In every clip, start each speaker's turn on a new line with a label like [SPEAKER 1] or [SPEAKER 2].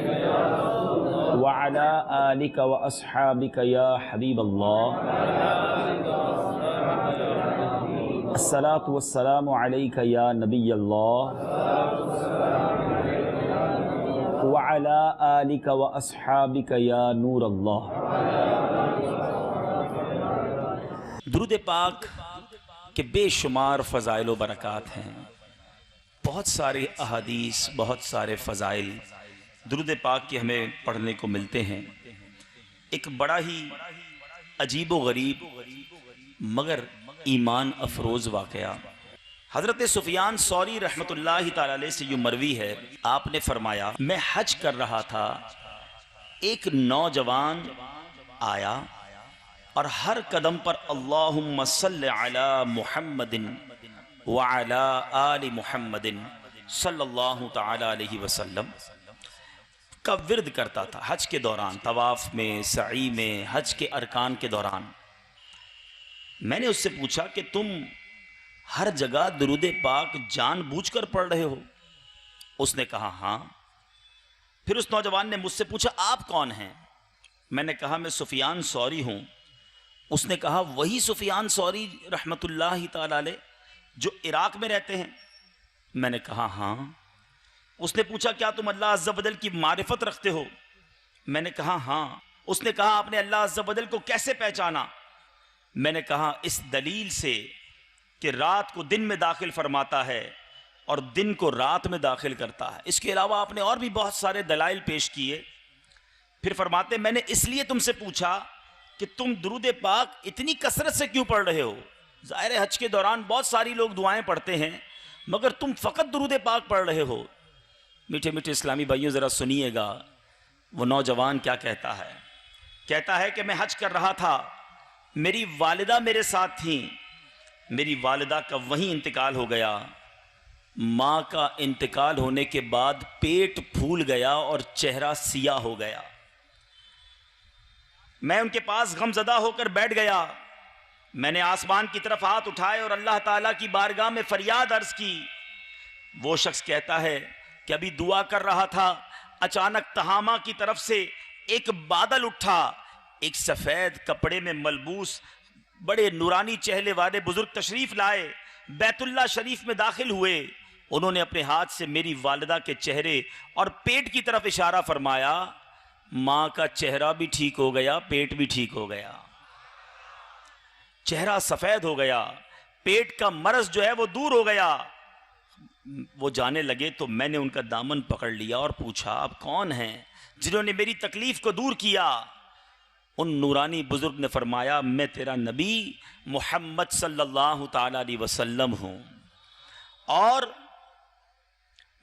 [SPEAKER 1] व अला आलिका व अस्हाबिका या हबीबल्लाह। अस्सलातु वस्सलामु अलैका या नबियल्लाह व अला आलिका व अस्हाबिका या नूरल्लाह। दुरूद पाक के बेशुमार फ़ज़ाइल व बरक़ात हैं। बहुत सारे अहादीस, बहुत सारे फ़ज़ाइल दुरूद पाक के हमें पढ़ने को मिलते हैं। एक बड़ा ही अजीब व गरीब मगर ईमान अफरोज़ वाक़या हज़रत सुफ़ियान सौरी रहमतुल्लाहि तआला अलैह से यूँ मरवी है, आपने फरमाया मैं हज कर रहा था, एक नौजवान आया और हर कदम पर अल्लाहुम्मा सल्लि अला मुहम्मदिन व अला आलि मुहम्मदिन सल्लल्लाहु तआला अलैहि वसल्लम का विर्द करता था हज के दौरान, तवाफ़ में, सई में, हज के अरकान के दौरान। मैंने उससे पूछा कि तुम हर जगह दुरूद पाक जानबूझकर पढ़ रहे हो? उसने कहा हाँ। फिर उस नौजवान ने मुझसे पूछा आप कौन हैं? मैंने कहा मैं सुफ़ियान सौरी हूँ। उसने कहा वही सुफ़ियान सौरी रहमतुल्लाहि तआला अलैह जो इराक़ में रहते हैं? मैंने कहा हाँ। उसने पूछा क्या तुम अल्लाह अज़्ज़ा वजल की मारिफत रखते हो? मैंने कहा हाँ। उसने कहा आपने अल्लाह अज़्ज़ा वजल को कैसे पहचाना? मैंने कहा इस दलील से कि रात को दिन में दाखिल फरमाता है और दिन को रात में दाखिल करता है। इसके अलावा आपने और भी बहुत सारे दलाइल पेश किए। फिर फरमाते मैंने इसलिए तुमसे पूछा कि तुम दुरूद पाक इतनी कसरत से क्यों पढ़ रहे हो? ज़ाहिर हज के दौरान बहुत सारी लोग दुआएं पढ़ते हैं, मगर तुम फ़कत दुरूद पाक पढ़ रहे हो। मीठे मीठे इस्लामी भाइयों ज़रा सुनिएगा वो नौजवान क्या कहता है। कहता है कि मैं हज कर रहा था, मेरी वालिदा मेरे साथ थी, मेरी वालिदा का वहीं इंतकाल हो गया। माँ का इंतकाल होने के बाद पेट फूल गया और चेहरा सिया हो गया। मैं उनके पास गमज़दा होकर बैठ गया। मैंने आसमान की तरफ हाथ उठाए और अल्लाह ताला की बारगाह में फरियाद अर्ज़ की। वो शख्स कहता है कि अभी दुआ कर रहा था, अचानक तहामा की तरफ से एक बादल उठा। एक सफ़ेद कपड़े में मलबूस बड़े नूरानी चेहरे वाले बुजुर्ग तशरीफ़ लाए, बैतुल्लाह शरीफ में दाखिल हुए। उन्होंने अपने हाथ से मेरी वालिदा के चेहरे और पेट की तरफ इशारा फरमाया। माँ का चेहरा भी ठीक हो गया, पेट भी ठीक हो गया। चेहरा सफ़ेद हो गया, पेट का मरज़ जो है वो दूर हो गया। वो जाने लगे तो मैंने उनका दामन पकड़ लिया और पूछा आप कौन हैं जिन्होंने मेरी तकलीफ़ को दूर किया? उन नूरानी बुजुर्ग ने फरमाया मैं तेरा नबी मोहम्मद सल्लल्लाहु तआला अलैहि वसल्लम हूँ। और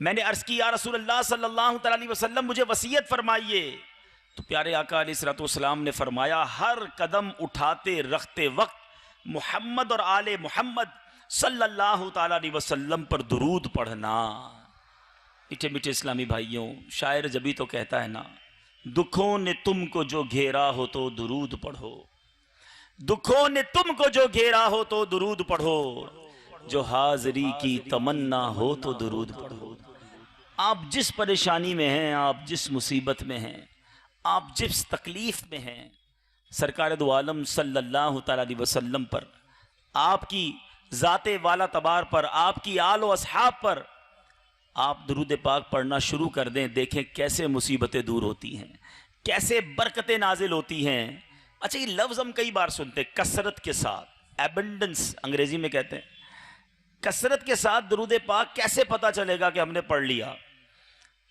[SPEAKER 1] मैंने अर्ज़ की या रसूल अल्लाह सल्लल्लाहु तआला अलैहि वसल्लम मुझे वसीयत फरमाइए। तो प्यारे आका अलैहिस्सलातु वस्सलाम ने फरमाया हर कदम उठाते रखते वक्त मोहम्मद और आले मोहम्मद सल्लल्लाहु तआला अलैहि वसल्लम पर दुरूद पढ़ना। मीठे मीठे इस्लामी भाइयों, शायर जभी तो कहता है ना, दुखों ने तुमको जो घेरा हो तो दुरूद पढ़ो, दुखों ने तुमको जो घेरा हो तो दुरूद पढ़ो, जो हाज़री की तमन्ना हो तो दुरूद पढ़ो। आप जिस परेशानी में हैं, आप जिस मुसीबत में हैं, आप जिस तकलीफ़ में हैं, सरकार दो आलम सल्लल्लाहु तआला अलैहि वसल्लम पर, आपकी ज़ाते वाला तबार पर, आपकी आल व अस्हाब पर आप दुरूद पाक पढ़ना शुरू कर दें। देखें कैसे मुसीबतें दूर होती हैं, कैसे बरकतें नाजिल होती हैं। अच्छा ये लफ्ज़ हम कई बार सुनते हैं, कसरत के साथ, एबंडेंस अंग्रेज़ी में कहते हैं। कसरत के साथ दुरूद पाक कैसे पता चलेगा कि हमने पढ़ लिया?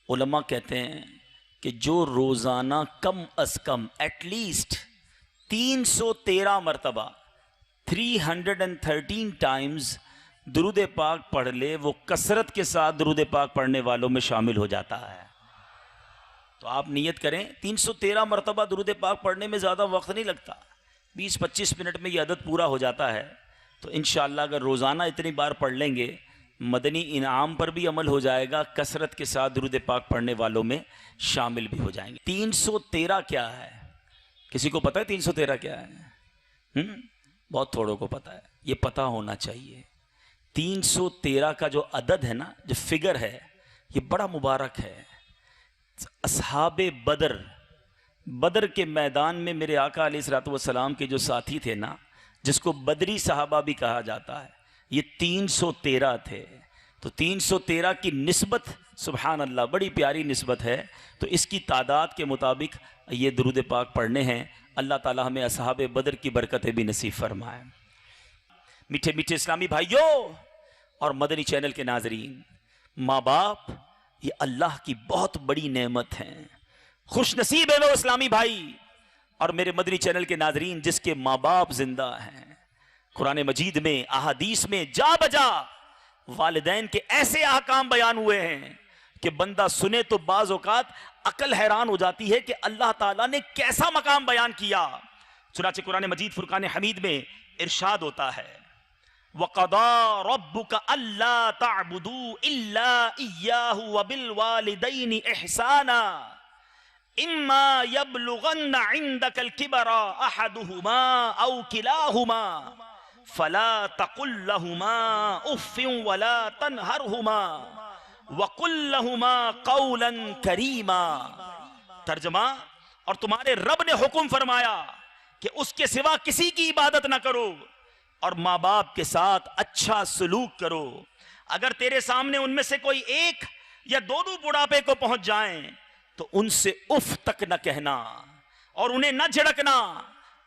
[SPEAKER 1] उलमा कहते हैं कि जो रोज़ाना कम अज़ कम एटलीस्ट 313 मरतबा 313 टाइम्स दुरूद पाक पढ़ ले, वो कसरत के साथ दुरूद पाक पढ़ने वालों में शामिल हो जाता है। तो आप नियत करें, 313 मरतबा दुरूद पाक पढ़ने में ज़्यादा वक्त नहीं लगता, 20-25 मिनट में ये अदद पूरा हो जाता है। तो इंशाअल्लाह अगर रोज़ाना इतनी बार पढ़ लेंगे, मदनी इनाम पर भी अमल हो जाएगा, कसरत के साथ दुरूद पाक पढ़ने वालों में शामिल भी हो जाएंगे। 313 क्या है? किसी को पता है 313 क्या है? बहुत थोड़ों को पता है। ये पता होना चाहिए। 313 का जो अदद है ना, जो फिगर है, ये बड़ा मुबारक है। असहाबे बदर, बदर के मैदान में मेरे आका अलैहिस्सलातु वस्सलाम के जो साथी थे ना, जिसको बदरी सहाबा भी कहा जाता है, ये 313 थे। तो 313 की निस्बत, सुभान अल्लाह, बड़ी प्यारी निस्बत है। तो इसकी तादाद के मुताबिक ये दुरूद पाक पढ़ने हैं। अल्लाह ताला हमें असहाबे बदर की बरकतें भी नसीब फरमाए। मीठे मीठे इस्लामी भाइयों और मदनी चैनल के नाजरीन, माँ बाप ये अल्लाह की बहुत बड़ी नेमत है। खुश नसीब है वो इस्लामी भाई और मेरे मदनी चैनल के नाजरीन जिसके माँ बाप जिंदा हैं। कुरान मजीद में, अहादीस में जा बजा वालिदैन के ऐसे अहकाम बयान हुए हैं कि बंदा सुने तो बाज औकात अकल हैरान हो जाती है कि अल्लाह ताला ने कैसा मकाम बयान किया। चुनाचे कुरान मजीद फुरकान हमीद में इरशाद होता है, वक़दा रब्बुका अल्ला तअबुदू इल्ला इय्याहु व बिल वालिदैनि इहसाना इम्मा यबलुगन्ना इंदकल किबरा अहदुहुमा औ किलाहुमा फला तकुल लहुमा उफ़्फ़िन वला तनहरहुमा वकुल लहुमा क़ौलन करीमा। तर्जमा, और तुम्हारे रब ने हुक्म फरमाया कि उसके सिवा किसी की इबादत ना करो और माँ बाप के साथ अच्छा सलूक करो। अगर तेरे सामने उनमें से कोई एक या दोनों बुढ़ापे को पहुंच जाएं तो उनसे उफ तक न कहना और उन्हें न झिड़कना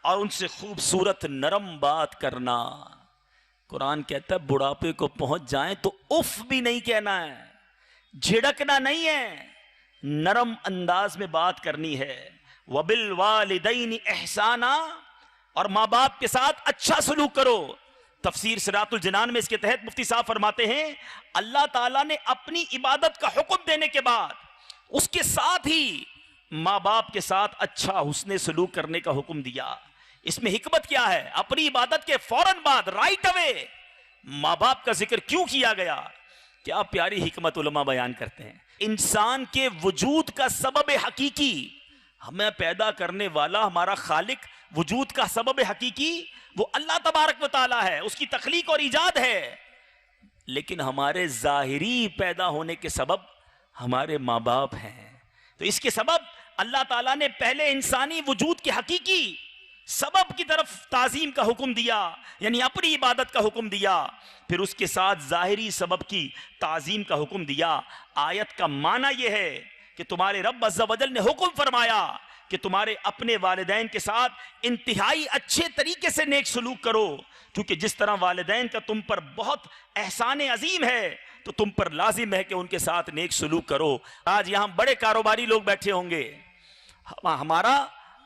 [SPEAKER 1] और उनसे खूबसूरत नरम बात करना। कुरान कहता है बुढ़ापे को पहुंच जाएं तो उफ भी नहीं कहना है, झिड़कना नहीं है, नरम अंदाज में बात करनी है। वबिल वालिदैनि एहसाना, और माँ बाप के साथ अच्छा सलूक करो। तफसीर सिरातुल जनान में इसके तहत मुफ्ती साहब फरमाते हैं, अल्लाह ताला ने अपनी इबादत का हुक्म देने के बाद उसके साथ ही माँ बाप के साथ अच्छा हुस्ने सलूक करने का हुक्म दिया। इसमें हिकमत क्या है? अपनी इबादत के फौरन बाद राइट अवे माँ बाप का जिक्र क्यों किया गया? क्या प्यारी हिकमत उलमा बयान करते हैं। इंसान के वजूद का सबब हकीकी, हमें पैदा करने वाला हमारा खालिक, वजूद का सबब हकीकी वो अल्लाह तबारक व तआला है, उसकी तख्लीक और ईजाद है। लेकिन हमारे जाहिरी पैदा होने के सबब हमारे माँ बाप हैं। तो इसके सबब अल्लाह ताला ने पहले इंसानी वजूद के हकीकी सबब की तरफ ताजीम का हुक्म दिया, यानी अपनी इबादत का हुक्म दिया, फिर उसके साथ जाहिरी सबब की ताजीम का हुक्म दिया। आयत का माना यह है कि तुम्हारे रब अज़्ज़ा वजल ने हुक्म फरमाया कि तुम्हारे अपने वालिदैन के साथ इंतहाई अच्छे तरीके से नेक सलूक करो, क्योंकि जिस तरह वालिदैन का तुम पर बहुत एहसान अजीम है तो तुम पर लाजिम है कि उनके साथ नेक सलूक करो। आज यहाँ बड़े कारोबारी लोग बैठे होंगे, हमारा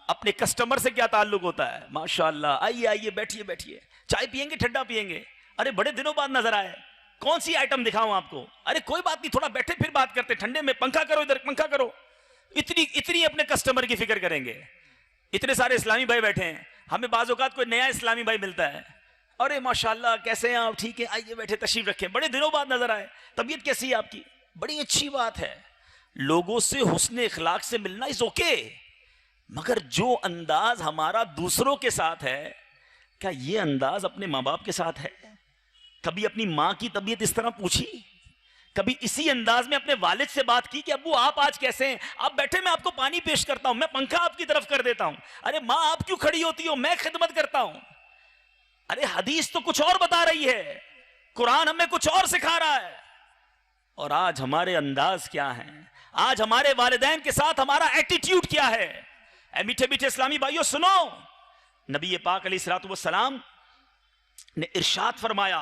[SPEAKER 1] अपने कस्टमर से क्या ताल्लुक होता है? माशाअल्लाह, आइए आइए, बैठिए बैठिए, चाय पियेंगे, ठंडा पियेंगे, अरे बड़े दिनों बाद नजर आए, कौन सी आइटम दिखाऊं आपको? अरे कोई बात नहीं, थोड़ा बैठे फिर बात करते, ठंडे में पंखा करो, इधर पंखा करो। इतनी अपने कस्टमर की फिक्र करेंगे। इतने सारे इस्लामी भाई बैठे हैं, हमें बाज़ औक़ात कोई नया इस्लामी भाई मिलता है, अरे माशाल्लाह कैसे हैं आप? ठीक है, आइए बैठे, तशरीफ रखें, बड़े दिनों बाद नजर आए, तबीयत कैसी है आपकी? बड़ी अच्छी बात है। लोगों से हुस्न इखलाक से मिलना इज ओके, मगर जो अंदाज हमारा दूसरों के साथ है, क्या ये अंदाज अपने माँ बाप के साथ है? कभी अपनी माँ की तबीयत इस तरह पूछी? कभी इसी अंदाज में अपने वालिद से बात की कि अब्बू आप आज कैसे हैं? आप बैठे, मैं आपको पानी पेश करता हूं, मैं पंखा आपकी तरफ कर देता हूं। अरे माँ आप क्यों खड़ी होती हो, मैं खिदमत करता हूं। अरे हदीस तो कुछ और बता रही है, कुरान हमें कुछ और सिखा रहा है। और आज हमारे अंदाज क्या है? आज हमारे वालिदैन के साथ हमारा एटीट्यूड क्या है? ऐ मीठे मीठे इस्लामी भाइयों सुनो, नबी पाक अलैहिस्सलातु वस्सलाम ने इरशाद फरमाया,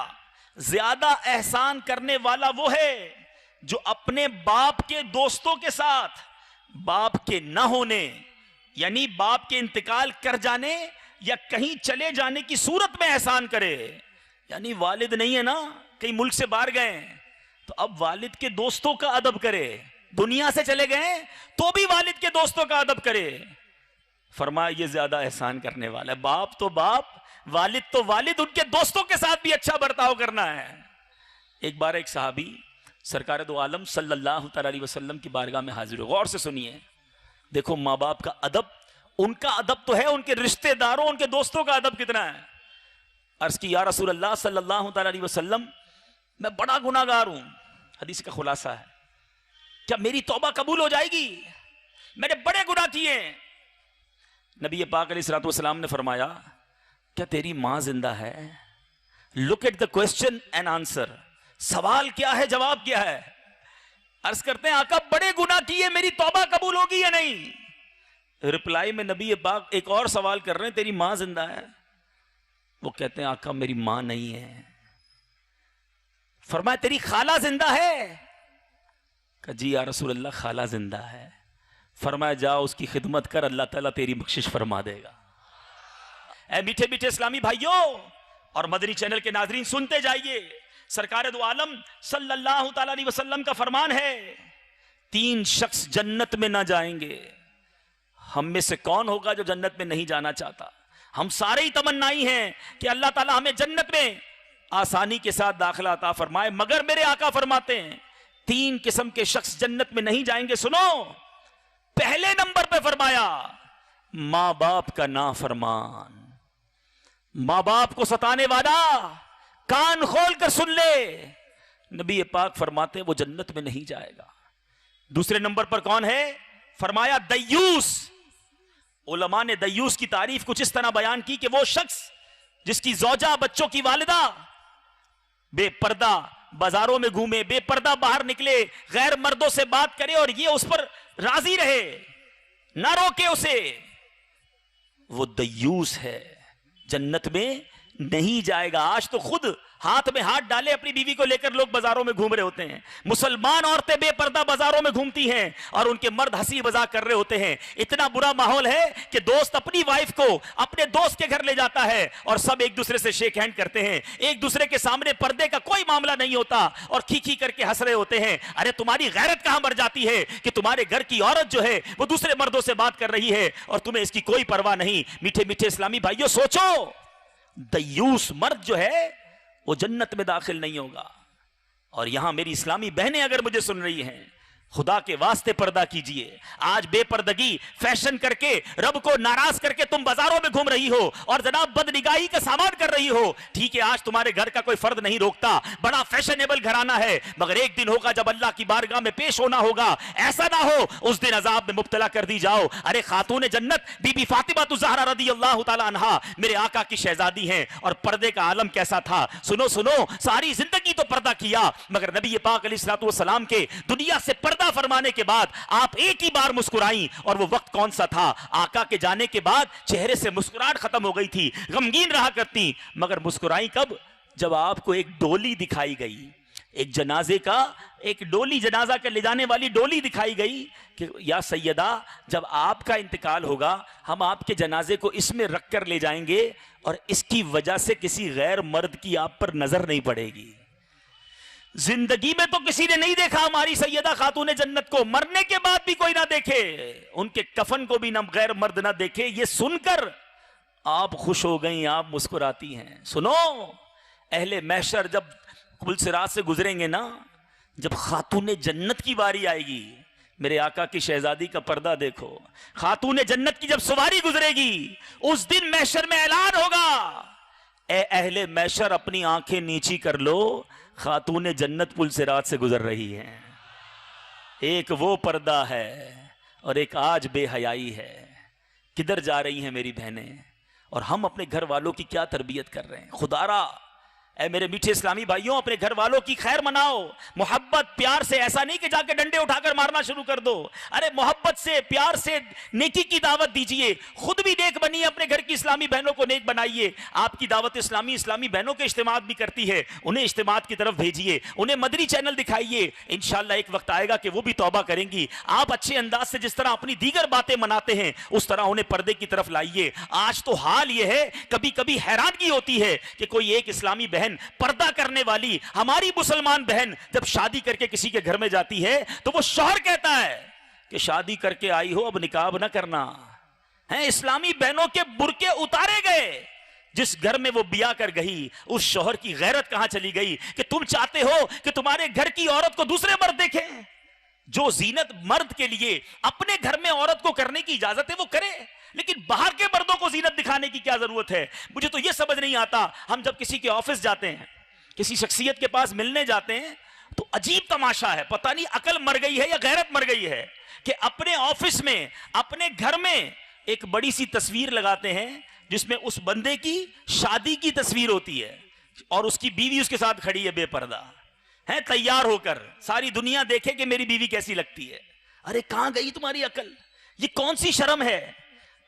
[SPEAKER 1] ज्यादा एहसान करने वाला वो है जो अपने बाप के दोस्तों के साथ बाप के न होने, यानी बाप के इंतकाल कर जाने या कहीं चले जाने की सूरत में एहसान करे। यानी वालिद नहीं है ना, कहीं मुल्क से बाहर गए तो अब वालिद के दोस्तों का अदब करे, दुनिया से चले गए तो भी वालिद के दोस्तों का अदब करे। फरमाया ये ज्यादा एहसान करने वाला है। बाप तो बाप, वालिद तो वालिद, उनके दोस्तों के साथ भी अच्छा बर्ताव करना है। एक बार एक सहाबी सरकार दो आलम सल्लल्लाहु अलैहि वसल्लम की बारगाह में हाजिर हो। गौर से सुनिए, देखो माँ बाप का अदब, उनका अदब तो है, उनके रिश्तेदारों, उनके दोस्तों का अदब कितना है। अर्ज की, या रसूल अल्लाह सल्लल्लाहु अलैहि वसल्लम, मैं बड़ा गुनाहगार हूं। हदीस का खुलासा है, क्या मेरी तौबा कबूल हो जाएगी? मैंने बड़े गुनाह किए। नबी पाक अलैहिस्सलातु वस्सलाम ने फरमाया, क्या तेरी मां जिंदा है? Look at the question and answer, सवाल क्या है, जवाब क्या है। अर्ज करते हैं, आका बड़े गुनाह किए, मेरी तौबा कबूल होगी या नहीं? रिप्लाई में नबी पाक एक और सवाल कर रहे हैं, तेरी मां जिंदा है? वो कहते हैं, आका मेरी मां नहीं है। फरमाया, तेरी खाला जिंदा है? कहा, जी या रसूल अल्लाह, खाला जिंदा है। फरमाया, जा उसकी खिदमत कर, अल्लाह ताला तेरी बख्शिश फरमा देगा। ऐ मीठे मीठे इस्लामी भाइयों और मदनी चैनल के नाजरीन, सुनते जाइए। सरकार दो आलम सल्लल्लाहु ताला अलैहि वसल्लम का फरमान है, 3 शख्स जन्नत में ना जाएंगे। हम में से कौन होगा जो जन्नत में नहीं जाना चाहता? हम सारे ही तमन्नाई हैं कि अल्लाह ताला हमें जन्नत में आसानी के साथ दाखिला अता फरमाए, मगर मेरे आका फरमाते हैं 3 किस्म के शख्स जन्नत में नहीं जाएंगे। सुनो, पहले नंबर पे फरमाया, मां बाप का नाफरमान, मां बाप को सताने वाला, कान खोल कर सुन ले, नबी पाक फरमाते वो जन्नत में नहीं जाएगा। दूसरे नंबर पर कौन है? फरमाया दय्यूस। उलमा ने दय्यूस की तारीफ कुछ इस तरह बयान की कि वो शख्स जिसकी जौजा, बच्चों की वालिदा बेपर्दा बाजारों में घूमे, बेपर्दा बाहर निकले, गैर मर्दों से बात करे और ये उस पर राजी रहे, ना रोके उसे, वो दय्यूस है, जन्नत में नहीं जाएगा। आज तो खुद हाथ में हाथ डाले अपनी बीवी को लेकर लोग बाजारों में घूम रहे होते हैं। मुसलमान औरतें बेपर्दा बाजारों में घूमती हैं और उनके मर्द हंसी मजाक कर रहे होते हैं। इतना बुरा माहौल है कि दोस्त अपनी वाइफ को अपने दोस्त के घर ले जाता है और सब एक दूसरे से शेक हैंड करते हैं, एक दूसरे के सामने पर्दे का कोई मामला नहीं होता और खी करके हंस रहे होते हैं। अरे तुम्हारी गैरत कहां मर जाती है कि तुम्हारे घर की औरत जो है वो दूसरे मर्दों से बात कर रही है और तुम्हें इसकी कोई परवाह नहीं। मीठे मीठे इस्लामी भाइयों, सोचो, दय्यूस मर्द जो है वो जन्नत में दाखिल नहीं होगा। और यहां मेरी इस्लामी बहनें अगर मुझे सुन रही हैं, खुदा के वास्ते पर्दा कीजिए। आज बेपर्दगी फैशन करके, रब को नाराज करके तुम बाजारों में घूम रही हो और जनाब बदनिगाही का सामान कर रही हो। ठीक है, आज तुम्हारे घर का कोई फर्द नहीं रोकता, बड़ा फैशनेबल घराना है, मगर एक दिन होगा जब अल्लाह की बारगाह में पेश होना होगा। ऐसा ना हो उस दिन अजाब में मुब्तला कर दी जाओ। अरे खातून जन्नत बीबी फातिमा ज़हरा रज़ियल्लाहु ताला अन्हा मेरे आका की शहजादी हैं और पर्दे का आलम कैसा था। सुनो सुनो, सारी जिंदगी तो पर्दा किया, मगर नबी पाक अलैहिस्सलातु वस्सलाम के दुनिया से पर्दा फरमाने के बाद आप एक ही बार मुस्कुराई, और वो वक्त कौन सा था? आका के जाने के बाद चेहरे से मुस्कुराहट खत्म हो गई थी, गमगीन रहा करती, मगर मुस्कुराई कब? जब आपको एक डोली दिखाई गई, एक जनाजे का, एक डोली, जनाजा के ले जाने वाली डोली दिखाई गई कि या सैयदा, जब आपका इंतकाल होगा हम आपके जनाजे को इसमें रख कर ले जाएंगे और इसकी वजह से किसी गैर मर्द की आप पर नजर नहीं पड़ेगी। जिंदगी में तो किसी ने नहीं देखा हमारी सैयदा खातून जन्नत को, मरने के बाद भी कोई ना देखे, उनके कफन को भी ना गैर मर्द ना देखे। ये सुनकर आप खुश हो गई, आप मुस्कुराती हैं। सुनो, अहले महशर जब पुलसिरात से गुजरेंगे ना, जब खातून जन्नत की बारी आएगी, मेरे आका की शहजादी का पर्दा देखो, खातून जन्नत की जब सवारी गुजरेगी, उस दिन महशर में ऐलान होगा, ए अहले महशर अपनी आंखें नीची कर लो, खातून जन्नत पुलसिरात से गुजर रही हैं। एक वो पर्दा है और एक आज बेहयाई है। किधर जा रही हैं मेरी बहनें, और हम अपने घर वालों की क्या तरबियत कर रहे हैं? खुदारा, ऐ मेरे मीठे इस्लामी भाइयों, अपने घर वालों की खैर मनाओ, मोहब्बत प्यार से। ऐसा नहीं कि जाके डंडे उठाकर मारना शुरू कर दो। अरे मोहब्बत से, प्यार से नेकी की दावत दीजिए। खुद भी नेक बनिए, अपने घर की इस्लामी बहनों को नेक बनाइए। आपकी दावत इस्लामी बहनों के इज्तिमा भी करती है, उन्हें इज्तिमा की तरफ भेजिए, उन्हें मदनी चैनल दिखाइए। इंशाअल्लाह एक वक्त आएगा कि वो भी तौबा करेंगी। आप अच्छे अंदाज से जिस तरह अपनी दीगर बातें मनाते हैं, उस तरह उन्हें पर्दे की तरफ लाइए। आज तो हाल ये है, कभी कभी हैरानगी होती है कि कोई एक इस्लामी बहन, पर्दा करने वाली हमारी मुसलमान बहन जब शादी करके किसी के घर में जाती है तो वो शौहर कहता है कि शादी करके आई हो, अब निकाब ना करना है। इस्लामी बहनों के बुरके उतारे गए। जिस घर में वो बिया कर गई, उस शौहर की गैरत कहां चली गई कि तुम चाहते हो कि तुम्हारे घर की औरत को दूसरे मर्द देखें? जो जीनत मर्द के लिए अपने घर में औरत को करने की इजाजत है वो करे, लेकिन बाहर के मर्दों को जीनत दिखाने की क्या जरूरत है? मुझे तो यह समझ नहीं आता, हम जब किसी के ऑफिस जाते हैं, किसी शख्सियत के पास मिलने जाते हैं, तो अजीब तमाशा है, पता नहीं अकल मर गई है या गैरत मर गई है। कि अपने ऑफिस में, अपने घर में एक बड़ी सी तस्वीर लगाते हैं जिसमें उस बंदे की शादी की तस्वीर होती है और उसकी बीवी उसके साथ खड़ी है बेपर्दा, है तैयार होकर, सारी दुनिया देखे कि मेरी बीवी कैसी लगती है। अरे कहां गई तुम्हारी अकल? ये कौन सी शर्म है?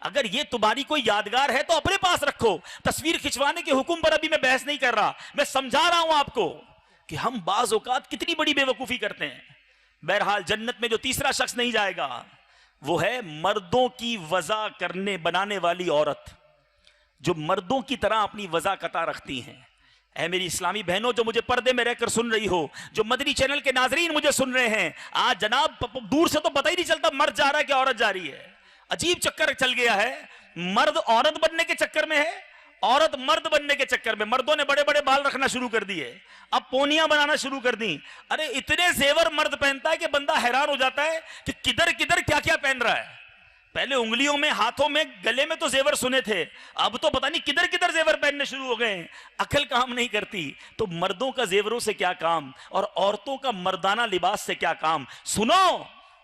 [SPEAKER 1] अगर ये तुम्हारी कोई यादगार है तो अपने पास रखो। तस्वीर खिंचवाने के हुक्म पर अभी मैं बहस नहीं कर रहा, मैं समझा रहा हूं आपको कि हम बाज औकात कितनी बड़ी बेवकूफी करते हैं। बहरहाल जन्नत में जो तीसरा शख्स नहीं जाएगा वो है मर्दों की वजह करने बनाने वाली औरत, जो मर्दों की तरह अपनी वजह कता रखती हैं। ऐ मेरी इस्लामी बहनों जो मुझे पर्दे में रहकर सुन रही हो, जो मदनी चैनल के नाजरीन मुझे सुन रहे हैं, आज जनाब दूर से तो पता ही नहीं चलता मर्द जा रहा है कि औरत जा रही है। अजीब चक्कर चल गया है, मर्द औरत बनने के चक्कर में है, औरत मर्द बनने के चक्कर में। मर्दों ने बड़े बड़े बाल रखना शुरू कर दिए, अब पोनियां बनाना शुरू कर दी। अरे इतने जेवर मर्द पहनता है कि बंदा हैरान हो जाता है कि किधर किधर क्या क्या पहन रहा है। पहले उंगलियों में, हाथों में, गले में तो जेवर सुने थे, अब तो पता नहीं किधर किधर जेवर पहनने शुरू हो गए। अकल काम नहीं करती। तो मर्दों का जेवरों से क्या काम और औरतों का मर्दाना लिबास से क्या काम। सुनो,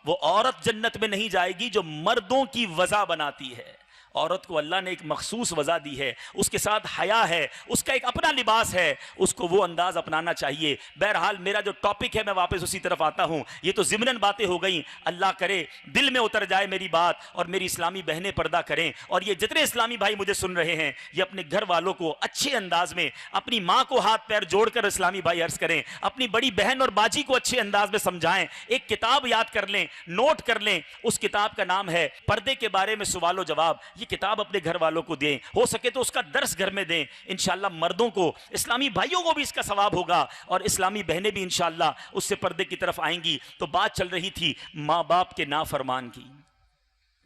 [SPEAKER 1] वो औरत जन्नत में नहीं जाएगी जो मर्दों की वजह बनाती है। औरत को अल्लाह ने एक मखसूस वजह दी है, उसके साथ हया है, उसका एक अपना लिबास है, उसको वो अंदाज अपनाना चाहिए। बहरहाल मेरा जो टॉपिक है मैं वापस उसी तरफ आता हूं। ये तो ज़िमनन बातें हो गई, अल्लाह करे दिल में उतर जाए मेरी बात और मेरी इस्लामी बहनें पर्दा करें। और ये जितने इस्लामी भाई मुझे सुन रहे हैं, ये अपने घर वालों को अच्छे अंदाज में, अपनी माँ को हाथ पैर जोड़कर इस्लामी भाई अर्ज करें, अपनी बड़ी बहन और बाजी को अच्छे अंदाज में समझाएं। एक किताब याद कर लें, नोट कर लें, उस किताब का नाम है पर्दे के बारे में सवालो जवाब। ये किताब अपने घर वालों को दें, हो सके तो उसका दर्स घर में दें। इंशाअल्लाह मर्दों को, इस्लामी भाइयों को भी इसका सवाब होगा और इस्लामी बहनें भी इंशाअल्लाह उससे पर्दे की तरफ आएंगी। तो बात चल रही थी माँ बाप के नाफरमान की।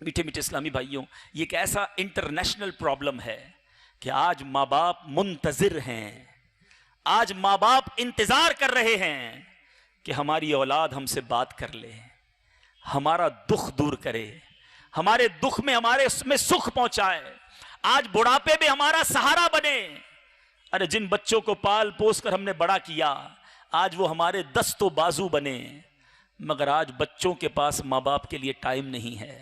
[SPEAKER 1] मीठे मीठे इस्लामी भाइयों, ये एक ऐसा इंटरनेशनल प्रॉब्लम है कि आज माँ बाप मुंतजिर हैं, आज माँ बाप इंतजार कर रहे हैं कि हमारी औलाद हमसे बात कर ले, हमारा दुख दूर करे, हमारे दुख में, हमारे उसमें सुख पहुंचाए, आज बुढ़ापे में हमारा सहारा बने। अरे जिन बच्चों को पाल पोस कर हमने बड़ा किया, आज वो हमारे दस्तो बाजू बने। मगर आज बच्चों के पास माँ बाप के लिए टाइम नहीं है,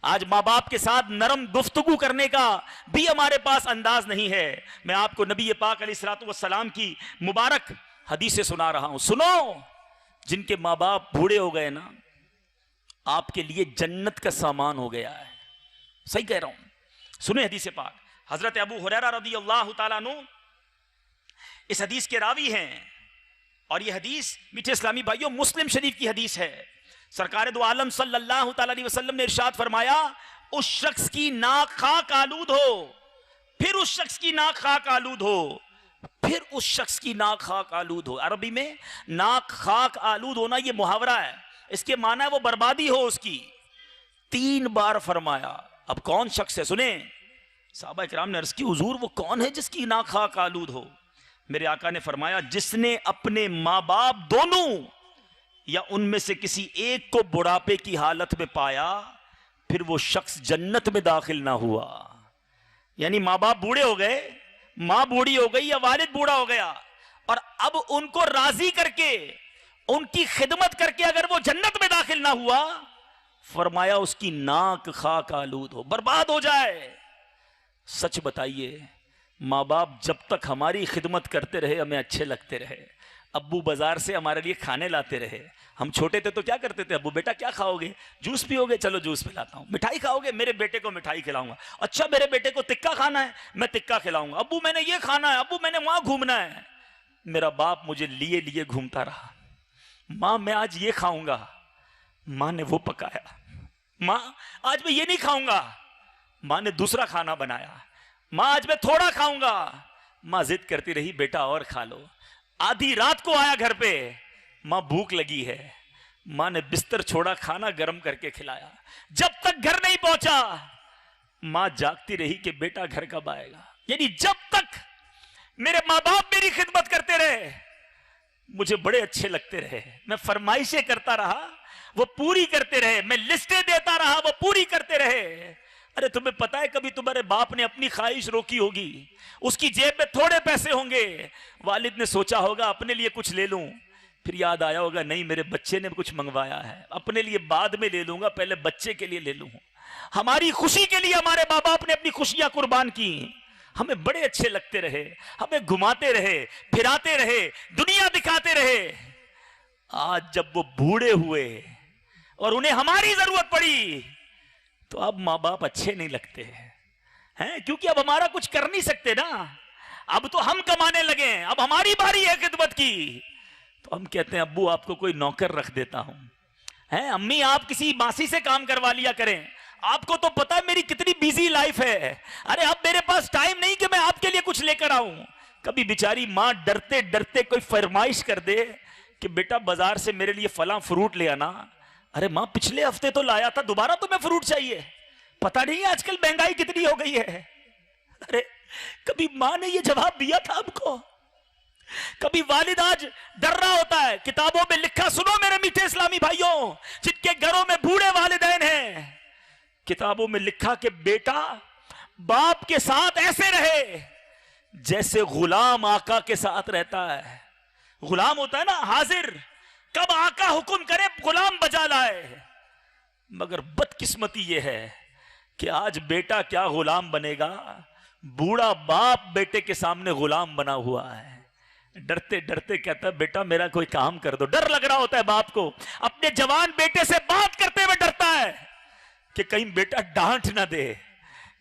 [SPEAKER 1] आज माँ बाप के साथ नरम गुफ्तगू करने का भी हमारे पास अंदाज नहीं है। मैं आपको नबी पाक अलैहिस्सलातु वस्सलाम की मुबारक हदीसें सुना रहा हूं, सुनो। जिनके माँ बाप बूढ़े हो गए ना, आपके लिए जन्नत का सामान हो गया है। सही कह रहा हूं, सुने हदीस पाक। हजरत अबू हुरैरा रज़ियल्लाहु ताला अन्हु इस हदीस के रावी हैं और यह हदीस मीठे इस्लामी भाइयों मुस्लिम शरीफ की हदीस है। सरकार दो आलम सल्लल्लाहु ताला अलैहि वसल्लम ने इरशाद फरमाया, उस शख्स की नाक खाक आलूद हो, फिर उस शख्स की नाक खाक आलूद हो, फिर उस शख्स की नाक खाक आलूद हो। अरबी में नाक खाक आलूद होना यह मुहावरा है, इसके माना है वो बर्बादी हो उसकी। 3 बार फरमाया। अब कौन शख्स है? सुने, साहबा किराम ने अर्ज की, हुजूर वो कौन है जिसकी नाक खाक आलूद हो? मेरे आका ने फरमाया, जिसने अपने माँ बाप दोनों या उनमें से किसी एक को बुढ़ापे की हालत में पाया, फिर वो शख्स जन्नत में दाखिल ना हुआ। यानी माँ बाप बूढ़े हो गए, माँ बूढ़ी हो गई या वालिद बूढ़ा हो गया, और अब उनको राजी करके, उनकी खिदमत करके अगर वो जन्नत में दाखिल ना हुआ, फरमाया उसकी नाक खाक आलूद हो, बर्बाद हो जाए। सच बताइए, माँ बाप जब तक हमारी खिदमत करते रहे, हमें अच्छे लगते रहे, अब्बू बाजार से हमारे लिए खाने लाते रहे। हम छोटे थे तो क्या करते थे, अब्बू बेटा क्या खाओगे, जूस पियोगे, चलो जूस पिलाता हूँ। मिठाई खाओगे, मेरे बेटे को मिठाई खिलाऊंगा। अच्छा मेरे बेटे को तिक्का खाना है, मैं तिक्का खिलाऊंगा। अब्बू मैंने ये खाना है, अब्बू मैंने वहां घूमना है। मेरा बाप मुझे लिए लिए घूमता रहा। माँ मैं आज ये खाऊंगा, माँ ने वो पकाया। माँ आज मैं ये नहीं खाऊंगा, माँ ने दूसरा खाना बनाया। माँ आज मैं थोड़ा खाऊंगा, माँ जिद करती रही बेटा और खा लो। आधी रात को आया घर पे, माँ भूख लगी है, माँ ने बिस्तर छोड़ा, खाना गर्म करके खिलाया। जब तक घर नहीं पहुंचा, माँ जागती रही कि बेटा घर कब आएगा। यानी जब तक मेरे माँ बाप मेरी खिदमत करते रहे, मुझे बड़े अच्छे लगते रहे, मैं फरमाइशें करता रहा, वो पूरी करते रहे, मैं लिस्टें देता रहा, वो पूरी करते रहे। अरे तुम्हें पता है कभी तुम्हारे बाप ने अपनी ख्वाहिश रोकी होगी, उसकी जेब में थोड़े पैसे होंगे, वालिद ने सोचा होगा अपने लिए कुछ ले लूं, फिर याद आया होगा, नहीं मेरे बच्चे ने कुछ मंगवाया है, अपने लिए बाद में ले लूंगा, पहले बच्चे के लिए ले लूं। हमारी खुशी के लिए हमारे माँ बाप ने अपनी खुशियां कुर्बान की, हमें बड़े अच्छे लगते रहे, हमें घुमाते रहे, फिराते रहे, दुनिया दिखाते रहे। आज जब वो बूढ़े हुए और उन्हें हमारी जरूरत पड़ी तो अब माँ बाप अच्छे नहीं लगते हैं, क्योंकि अब हमारा कुछ कर नहीं सकते ना, अब तो हम कमाने लगे हैं, अब हमारी बारी है खिदमत की। तो हम कहते हैं अब्बू आपको कोई नौकर रख देता हूं, हैं अम्मी आप किसी मासी से काम करवा लिया करें, आपको तो पता है मेरी कितनी बिजी लाइफ है, अरे अब मेरे पास टाइम नहीं कि मैं आपके लिए कुछ लेकर आऊं। कभी बेचारी माँ डरते डरते कोई फरमाइश कर दे कि बेटा बाजार से मेरे लिए फला फ्रूट ले आना, अरे माँ पिछले हफ्ते तो लाया था, दोबारा तुम्हें फ्रूट चाहिए, पता नहीं आजकल महंगाई कितनी हो गई है। अरे कभी माँ ने यह जवाब दिया था हमको? कभी वालिद आज डर रहा होता है, किताबों में लिखा सुनो मेरे मीठे इस्लामी भाइयों, जिनके घरों में बूढ़े वालिदैन हैं, किताबों में लिखा कि बेटा बाप के साथ ऐसे रहे जैसे गुलाम आका के साथ रहता है। गुलाम होता है ना हाजिर, कब आका हुक्म करे गुलाम बजा लाए। मगर बदकिस्मती यह है कि आज बेटा क्या गुलाम बनेगा, बूढ़ा बाप बेटे के सामने गुलाम बना हुआ है। डरते डरते कहता है बेटा मेरा कोई काम कर दो। डर लग रहा होता है बाप को, अपने जवान बेटे से बात करते हुए डरता है कि कहीं बेटा डांट ना दे,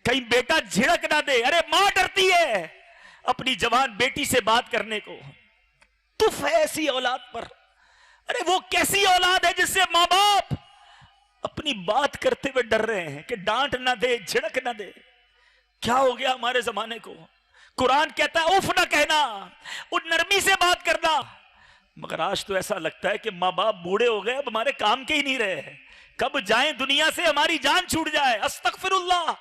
[SPEAKER 1] कहीं बेटा झिड़क ना दे। अरे मां डरती है अपनी जवान बेटी से बात करने को। तुफ है ऐसी औलाद पर। अरे वो कैसी औलाद है जिससे मां बाप अपनी बात करते हुए डर रहे हैं कि डांट ना दे, झिड़क ना दे। क्या हो गया हमारे जमाने को? कुरान कहता है उफ ना कहना, उन नरमी से बात करना। मगर आज तो ऐसा लगता है कि माँ बाप बूढ़े हो गए, अब हमारे काम के ही नहीं रहे, कब जाएं दुनिया से हमारी जान छूट जाए। अस्तगफिरुल्लाह।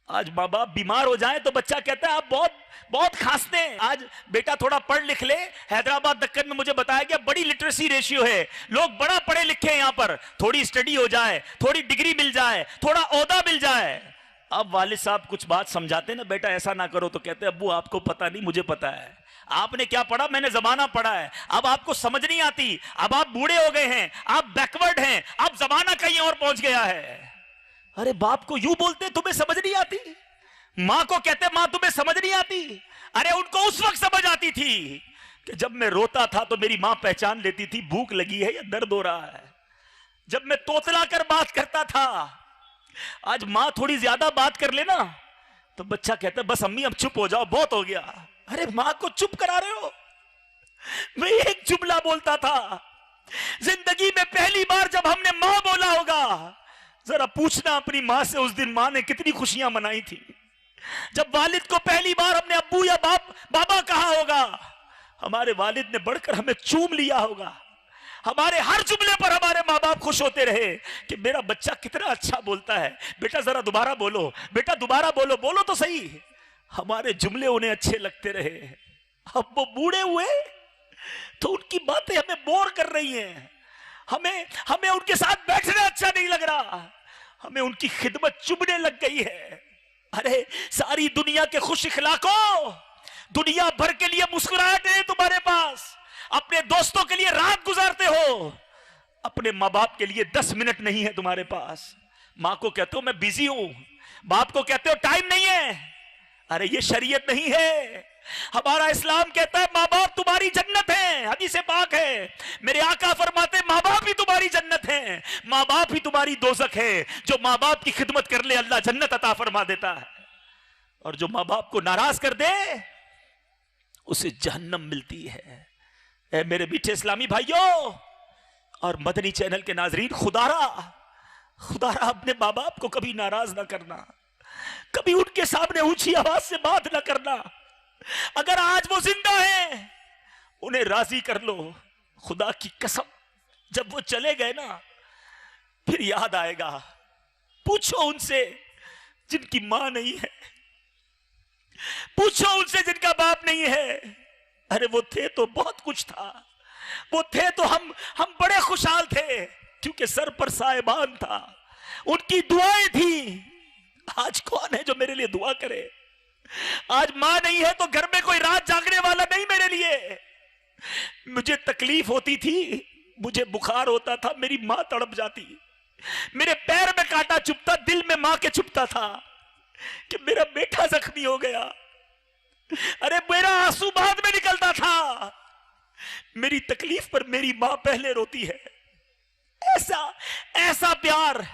[SPEAKER 1] आज माँ बाप बीमार हो जाए तो बच्चा कहता है आप बहुत बहुत खांसते हैं। आज बेटा थोड़ा पढ़ लिख ले, हैदराबाद दक्कन में मुझे बताया गया बड़ी लिटरेसी रेशियो है, लोग बड़ा पढ़े लिखे हैं, यहाँ पर थोड़ी स्टडी हो जाए, थोड़ी डिग्री मिल जाए, थोड़ा ओहदा मिल जाए। अब वालिद साहब कुछ बात समझाते ना, बेटा ऐसा ना करो, तो कहते हैं अब्बू आपको पता नहीं मुझे पता है, आपने क्या पढ़ा, मैंने जमाना पढ़ा है, अब आपको समझ नहीं आती, अब आप बूढ़े हो गए हैं, आप बैकवर्ड हैं, अब जमाना कहीं और पहुंच गया है। अरे बाप को यूं बोलते तुम्हें समझ नहीं आती, मां को कहते मां तुम्हें समझ नहीं आती। अरे उनको उस वक्त समझ आती थी कि जब मैं रोता था तो मेरी मां पहचान लेती थी भूख लगी है या दर्द हो रहा है। जब मैं तोतला कर बात करता था, आज मां थोड़ी ज्यादा बात कर लेना तो बच्चा कहता है बस अम्मी अब चुप हो जाओ, बहुत हो गया। अरे मां को चुप करा रहे हो। मैं एक जुमला बोलता था, जिंदगी में पहली बार जब हमने मां बोला होगा, जरा पूछना अपनी मां से उस दिन मां ने कितनी खुशियां मनाई थी। जब वालिद को पहली बार हमने अब्बू या बाबा कहा होगा, हमारे वालिद ने बढ़कर हमें चूम लिया होगा। हमारे हर जुमले पर हमारे माँ बाप खुश होते रहे कि मेरा बच्चा कितना अच्छा बोलता है, बेटा जरा दोबारा बोलो, बेटा दोबारा बोलो, बोलो तो सही। हमारे जुमले उन्हें अच्छे लगते रहे। अब वो बूढ़े हुए तो उनकी बातें हमें बोर कर रही हैं, हमें उनके साथ बैठना अच्छा नहीं लग रहा, हमें उनकी खिदमत चुभने लग गई है। अरे सारी दुनिया के खुश इखलाकों, दुनिया भर के लिए मुस्कुराहट है तुम्हारे पास, अपने दोस्तों के लिए रात गुजारते हो, अपने माँ बाप के लिए 10 मिनट नहीं है तुम्हारे पास। माँ को कहते हो मैं बिजी हूं, बाप को कहते हो टाइम नहीं है। अरे ये शरीयत नहीं है। हमारा इस्लाम कहता है माँ बाप तुम्हारी जन्नत है, हदीस पाक है, मेरे आका फरमाते माँ बाप ही तुम्हारी जन्नत है, माँ बाप ही तुम्हारी दोजख है। जो माँ बाप की खिदमत कर ले अल्लाह जन्नत अता फरमा देता है, और जो माँ बाप को नाराज कर दे उसे जहन्नम मिलती है। ए मेरे मीठे इस्लामी भाइयों और मदनी चैनल के नाजरीन, खुदारा अपने माँ बाप को कभी नाराज ना करना, कभी उनके सामने ऊंची आवाज से बात ना करना। अगर आज वो जिंदा है उन्हें राजी कर लो। खुदा की कसम जब वो चले गए ना फिर याद आएगा। पूछो उनसे जिनकी मां नहीं है, पूछो उनसे जिनका बाप नहीं है। अरे वो थे तो बहुत कुछ था, वो थे तो हम बड़े खुशहाल थे क्योंकि सर पर साहिबान था, उनकी दुआएं थी। आज कौन है जो मेरे लिए दुआ करे? आज मां नहीं है तो घर में कोई रात जागने वाला नहीं मेरे लिए। मुझे तकलीफ होती थी, मुझे बुखार होता था, मेरी मां तड़प जाती, मेरे पैर में कांटा चुभता, दिल में मां के चुभता था कि मेरा बेटा जख्मी हो गया। अरे मेरा आंसू बाद में निकलता था, मेरी तकलीफ पर मेरी मां पहले रोती है। ऐसा ऐसा प्यार,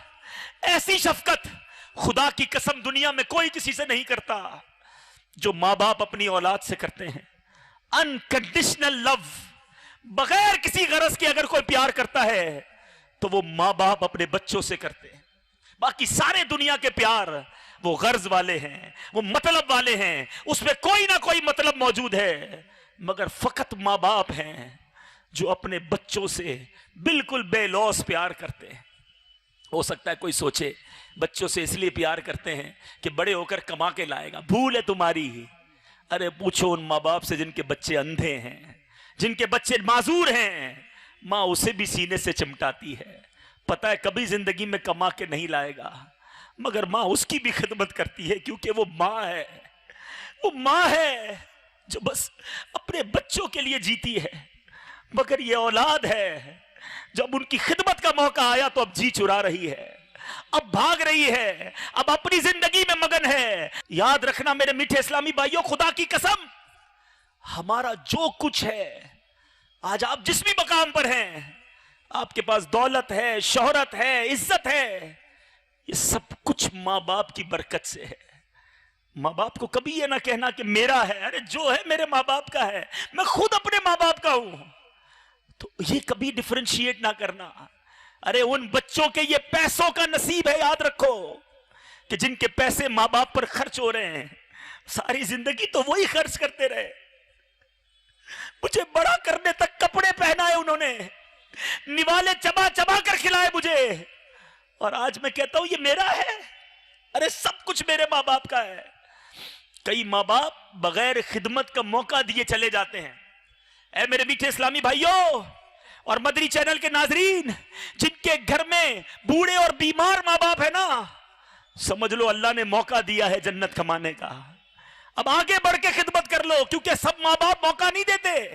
[SPEAKER 1] ऐसी शफकत खुदा की कसम दुनिया में कोई किसी से नहीं करता जो मां बाप अपनी औलाद से करते हैं। अनकंडीशनल लव, बगैर किसी गरज के अगर कोई प्यार करता है तो वो मां बाप अपने बच्चों से करते हैं। बाकी सारे दुनिया के प्यार वो गर्ज वाले हैं, वो मतलब वाले हैं, उसमें कोई ना कोई मतलब मौजूद है, मगर फकत मां बाप हैं जो अपने बच्चों से बिल्कुल बेलौस प्यार करते हैं। हो सकता है कोई सोचे बच्चों से इसलिए प्यार करते हैं कि बड़े होकर कमा के लाएगा, भूल है तुम्हारी। अरे पूछो उन माँ बाप से जिनके बच्चे अंधे हैं, जिनके बच्चे माजूर हैं, माँ उसे भी सीने से चिमटाती है। पता है कभी जिंदगी में कमा के नहीं लाएगा, मगर माँ उसकी भी खिदमत करती है, क्योंकि वो माँ है। वो माँ है जो बस अपने बच्चों के लिए जीती है। मगर ये औलाद है जब उनकी खिदमत का मौका आया तो अब जी चुरा रही है, अब भाग रही है, अब अपनी जिंदगी में मगन है। याद रखना मेरे मीठे इस्लामी भाइयों, खुदा की कसम, हमारा जो कुछ है, आज आप जिस भी मकाम पर हैं, आपके पास दौलत है, शोहरत है, इज्जत है, ये सब कुछ माँ बाप की बरकत से है। माँ बाप को कभी ये ना कहना कि मेरा है, अरे जो है मेरे माँ बाप का है, मैं खुद अपने माँ बाप का हूं। तो ये कभी डिफरेंशिएट ना करना। अरे उन बच्चों के ये पैसों का नसीब है, याद रखो, कि जिनके पैसे माँ बाप पर खर्च हो रहे हैं, सारी जिंदगी तो वही खर्च करते रहे। मुझे बड़ा करने तक कपड़े पहनाए उन्होंने, निवाले चबा चबा कर खिलाए मुझे, और आज मैं कहता हूं ये मेरा है। अरे सब कुछ मेरे माँ बाप का है। कई माँ बाप बगैर खिदमत का मौका दिए चले जाते हैं। ऐ मेरे मीठे इस्लामी भाइयों और मदरी चैनल के नाजरीन, जिनके घर में बूढ़े और बीमार माँ बाप है ना, समझ लो अल्लाह ने मौका दिया है जन्नत कमाने का। अब आगे बढ़ के खिदमत कर लो, क्योंकि सब माँ बाप मौका नहीं देते।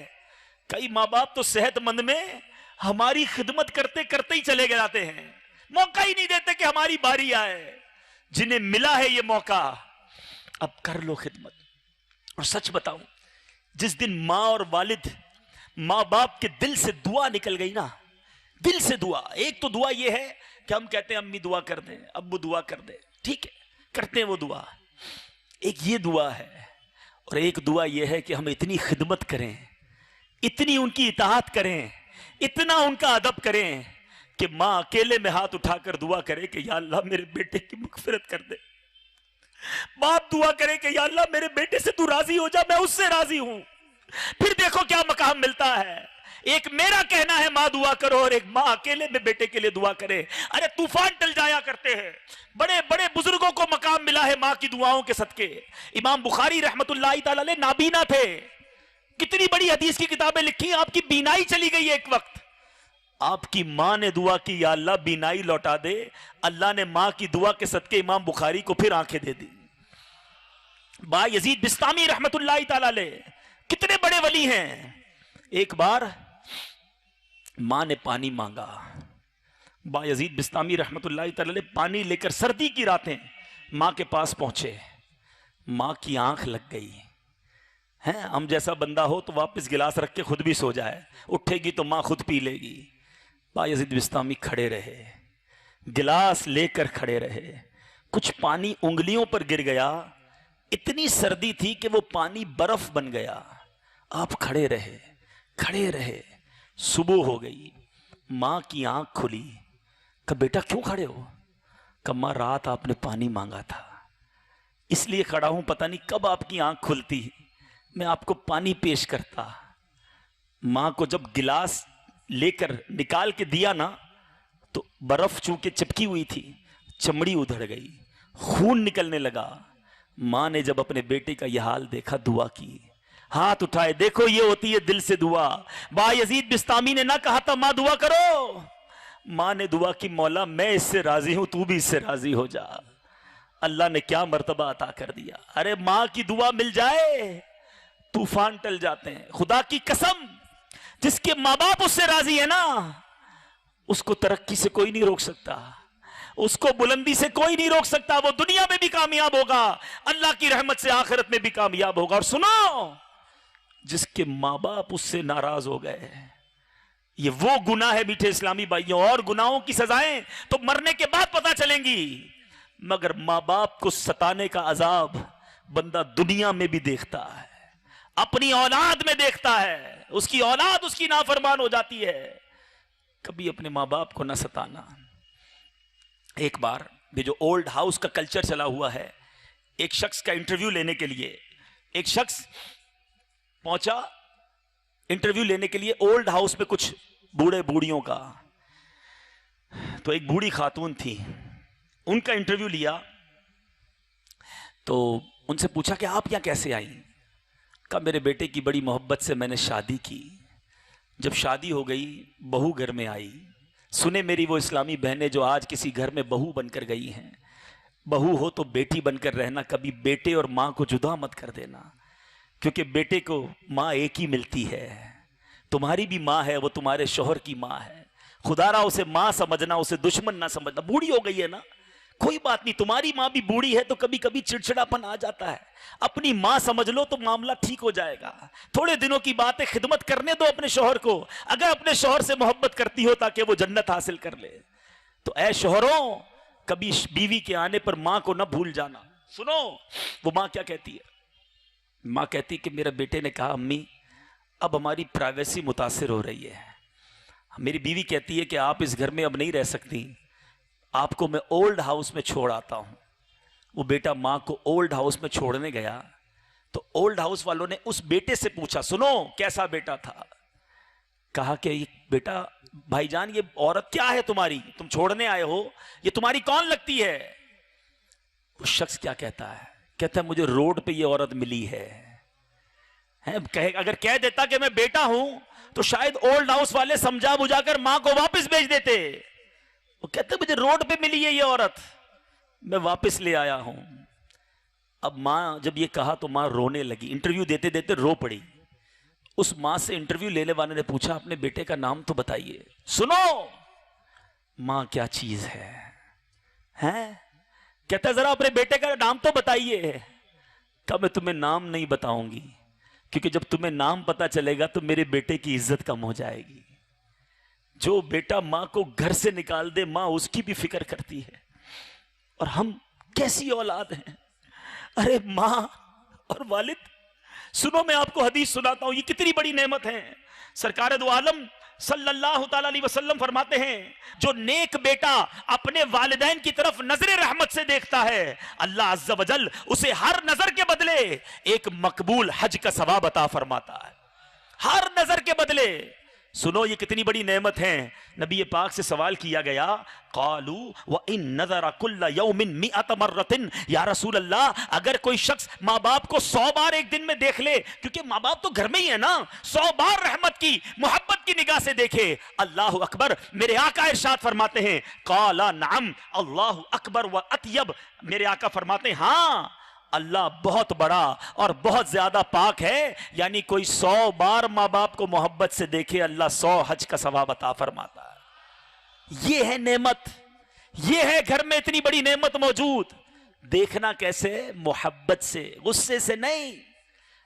[SPEAKER 1] कई माँ बाप तो सेहतमंद में हमारी खिदमत करते करते ही चले जाते हैं, मौका ही नहीं देते कि हमारी बारी आए। जिन्हें मिला है ये मौका, अब कर लो खिदमत। और सच बताऊं, जिस दिन माँ और वालिद, माँ बाप के दिल से दुआ निकल गई ना, दिल से दुआ, एक तो दुआ ये है कि हम कहते हैं अम्मी दुआ कर दे, अब्बू दुआ कर दे, ठीक है, करते हैं वो दुआ, एक ये दुआ है। और एक दुआ ये है कि हम इतनी खिदमत करें, इतनी उनकी इताअत करें, इतना उनका अदब करें कि माँ अकेले में हाथ उठाकर दुआ करे कि या अल्लाह मेरे बेटे की मगफिरत कर दे। बाप दुआ करे कि या अल्लाह मेरे बेटे से तू राजी हो जा, मैं उससे राजी हूं। फिर देखो क्या मकाम मिलता है। एक मेरा कहना है माँ दुआ करो, और एक माँ अकेले में बेटे के लिए दुआ करे। अरे तूफान टल जाया करते हैं। बड़े बड़े बुजुर्गों को मकाम मिला है माँ की दुआओं के सदके। इमाम बुखारी रहमतुल्लाहि तआला अलैह नाबीना थे, कितनी बड़ी हदीस की किताबें लिखी, आपकी बीनाई चली गई एक वक्त, आपकी माँ ने दुआ की या अल्लाह बीनाई लौटा दे। अल्लाह ने माँ की दुआ के सदके इमाम बुखारी को फिर आंखें दे दी। बा यजीद बिस्तामी रहमतुल्लाहि तआला अलैह कितने बड़े वली हैं। एक बार मां ने पानी मांगा, बायजीद बिस्तामी रहमतुल्लाहि तआला अलैह पानी लेकर सर्दी की रातें मां के पास पहुंचे। मां की आंख लग गई है। हम जैसा बंदा हो तो वापस गिलास रख के खुद भी सो जाए, उठेगी तो मां खुद पी लेगी। बायजीद बिस्तामी खड़े रहे, गिलास लेकर खड़े रहे, कुछ पानी उंगलियों पर गिर गया, इतनी सर्दी थी कि वो पानी बर्फ बन गया। आप खड़े रहे, खड़े रहे, सुबह हो गई, मां की आंख खुली। कहा बेटा क्यों खड़े हो? कहा मां रात आपने पानी मांगा था, इसलिए खड़ा हूं, पता नहीं कब आपकी आंख खुलती, मैं आपको पानी पेश करता। मां को जब गिलास लेकर निकाल के दिया ना, तो बर्फ चूंकि चिपकी हुई थी, चमड़ी उधड़ गई, खून निकलने लगा। मां ने जब अपने बेटे का यह हाल देखा, दुआ की, हाथ उठाए, देखो ये होती है दिल से दुआ। बायजीद बिस्तामी ने ना कहा था मां दुआ करो, मां ने दुआ की, मौला मैं इससे राजी हूं, तू भी इससे राजी हो जा। अल्लाह ने क्या मर्तबा अता कर दिया। अरे मां की दुआ मिल जाए, तूफान टल जाते हैं। खुदा की कसम, जिसके माँ बाप उससे राजी है ना, उसको तरक्की से कोई नहीं रोक सकता, उसको बुलंदी से कोई नहीं रोक सकता। वो दुनिया में भी कामयाब होगा, अल्लाह की रहमत से आखिरत में भी कामयाब होगा। और सुनो, जिसके माँ बाप उससे नाराज हो गए, ये वो गुनाह है मीठे इस्लामी भाइयों। और गुनाहों की सजाएं तो मरने के बाद पता चलेंगी, मगर माँ बाप को सताने का अजाब बंदा दुनिया में भी देखता है, अपनी औलाद में देखता है। उसकी औलाद उसकी नाफरमान हो जाती है। कभी अपने माँ बाप को ना सताना। एक बार ये जो ओल्ड हाउस का कल्चर चला हुआ है, एक शख्स का इंटरव्यू लेने के लिए एक शख्स पहुंचा इंटरव्यू लेने के लिए ओल्ड हाउस में कुछ बूढ़े बूढ़ियों का। तो एक बूढ़ी खातून थी, उनका इंटरव्यू लिया। तो उनसे पूछा कि आप यहां कैसे आई? कहा मेरे बेटे की बड़ी मोहब्बत से मैंने शादी की, जब शादी हो गई बहू घर में आई। सुने मेरी वो इस्लामी बहनें जो आज किसी घर में बहू बनकर गई हैं, बहू हो तो बेटी बनकर रहना, कभी बेटे और माँ को जुदा मत कर देना, क्योंकि बेटे को माँ एक ही मिलती है। तुम्हारी भी माँ है, वो तुम्हारे शौहर की माँ है। खुदारा उसे माँ समझना, उसे दुश्मन ना समझना। बूढ़ी हो गई है ना, कोई बात नहीं, तुम्हारी माँ भी बूढ़ी है तो कभी कभी चिड़चिड़ापन आ जाता है, अपनी माँ समझ लो तो मामला ठीक हो जाएगा। थोड़े दिनों की बात है, खिदमत करने दो अपने शौहर को, अगर अपने शौहर से मोहब्बत करती हो ताकि वो जन्नत हासिल कर ले। तो ऐ शौहरों, कभी बीवी के आने पर माँ को ना भूल जाना। सुनो वो माँ क्या कहती है। माँ कहती कि मेरे बेटे ने कहा अम्मी अब हमारी प्राइवेसी मुतासिर हो रही है। मेरी बीवी कहती है कि आप इस घर में अब नहीं रह सकती, आपको मैं ओल्ड हाउस में छोड़ आता हूं। वो बेटा माँ को ओल्ड हाउस में छोड़ने गया तो ओल्ड हाउस वालों ने उस बेटे से पूछा, सुनो कैसा बेटा था? कहा कि ये बेटा भाईजान ये औरत क्या है तुम्हारी, तुम छोड़ने आए हो, ये तुम्हारी कौन लगती है? उस शख्स क्या कहता है, कहता है मुझे रोड पे ये औरत मिली है। अगर कह देता कि मैं बेटा हूं तो शायद ओल्ड हाउस वाले समझा बुझाकर मां को वापस भेज देते। वो कहते मुझे रोड पे मिली है ये औरत, मैं वापस ले आया हूं। अब मां जब ये कहा तो मां रोने लगी, इंटरव्यू देते देते रो पड़ी। उस मां से इंटरव्यू लेने वाले ने पूछा अपने बेटे का नाम तो बताइए। सुनो मां क्या चीज है, हैं? कहता जरा अपने बेटे का नाम तो बताइए। कहा मैं तुम्हें नाम नहीं बताऊंगी, क्योंकि जब तुम्हें नाम पता चलेगा तो मेरे बेटे की इज्जत कम हो जाएगी। जो बेटा मां को घर से निकाल दे, मां उसकी भी फिक्र करती है। और हम कैसी औलाद हैं। अरे मां और वालिद, सुनो मैं आपको हदीस सुनाता हूं, ये कितनी बड़ी नेमत है। सरकार दो आलम सल्लल्लाहु ताला अलैहि वसल्लम फरमाते हैं, जो नेक बेटा अपने वालिदैन की तरफ नजर रहमत से देखता है, अल्लाह अज़्ज़ा वजल उसे हर नजर के बदले एक मकबूल हज का सवाब अता फरमाता है, हर नजर के बदले। सुनो ये कितनी बड़ी नेमत है। नबी पाक से सवाल किया गया, कालू व इन नज़रा कुल्ला यौमिन मिअत मर्रतिन, या रसूल अल्लाह अगर कोई शख्स माँ बाप को 100 बार एक दिन में देख ले, क्योंकि माँ बाप तो घर में ही है ना, 100 बार रहमत की मोहब्बत की निगाह से देखे। अल्लाह अकबर, मेरे आका इरशाद फरमाते हैं, काला नाम अल्लाह अकबर व अतयब, मेरे आका फरमाते हैं हाँ अल्लाह बहुत बड़ा और बहुत ज्यादा पाक है। यानी कोई 100 बार माँ बाप को मोहब्बत से देखे, अल्लाह 100 हज का सवाब अता फरमाता है। ये है नेमत, ये है घर में इतनी बड़ी नेमत मौजूद। देखना कैसे? मोहब्बत से, गुस्से से नहीं,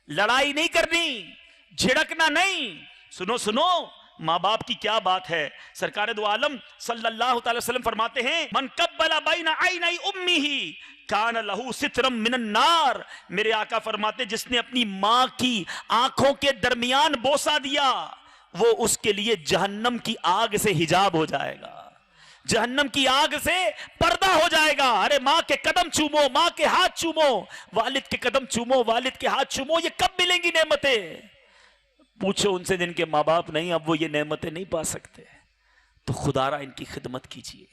[SPEAKER 1] लड़ाई नहीं करनी, झिड़कना नहीं। सुनो सुनो माँ बाप की क्या बात है। सरकार दो आलम सल्लल्लाहु अलैहि वसल्लम फरमाते हैं, मन कब्बला बैना ऐनै उम्मिही कान लहू सित्रम मिनन नार, मेरे आका फरमाते जिसने अपनी माँ की आंखों के दरमियान बोसा दिया, वो उसके लिए जहन्नम की आग से हिजाब हो जाएगा, जहन्नम की आग से पर्दा हो जाएगा। अरे माँ के कदम चूमो, माँ के हाथ चूमो, वालिद के कदम चूमो, वालिद के हाथ चूमो, ये कब मिलेंगी नेमतें? पूछो उनसे जिनके माँ बाप नहीं, अब वो ये नेमतें नहीं पा सकते। तो खुदारा इनकी खिदमत कीजिए,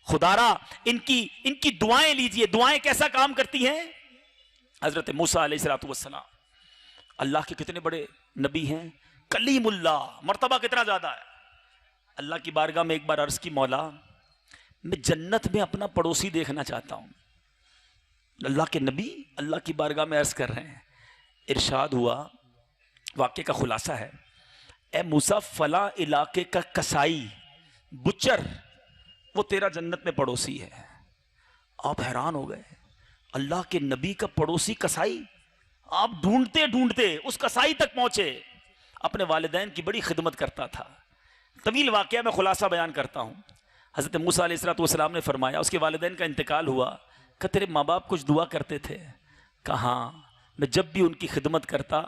[SPEAKER 1] खुदारा इनकी दुआएं लीजिए। दुआएं कैसा काम करती हैं? हजरत मूसा अलैहिस्सलातु वस्सलाम अल्लाह के कितने बड़े नबी हैं, कलीमुल्लाह, मर्तबा कितना ज्यादा है। अल्लाह की बारगाह में एक बार अर्ज की, मौला मैं जन्नत में अपना पड़ोसी देखना चाहता हूं। अल्लाह के नबी अल्लाह की बारगाह में अर्ज कर रहे हैं। इरशाद हुआ, वाक़े का खुलासा है ए मूसा, फला इलाके का कसाई, बुचर, वो तेरा जन्नत में पड़ोसी है। आप हैरान हो गए, अल्लाह के नबी का पड़ोसी कसाई। आप ढूंढते ढूंढते उस कसाई तक पहुंचे। अपने वालिदैन की बड़ी खिदमत करता था। तवील वाक़या में खुलासा बयान करता हूँ। हज़रत मूसा अलैहिस्सलाम ने फरमाया, उसके वालिदैन का इंतकाल हुआ, कि तेरे माँ बाप कुछ दुआ करते थे? कहा, मैं जब भी उनकी खिदमत करता,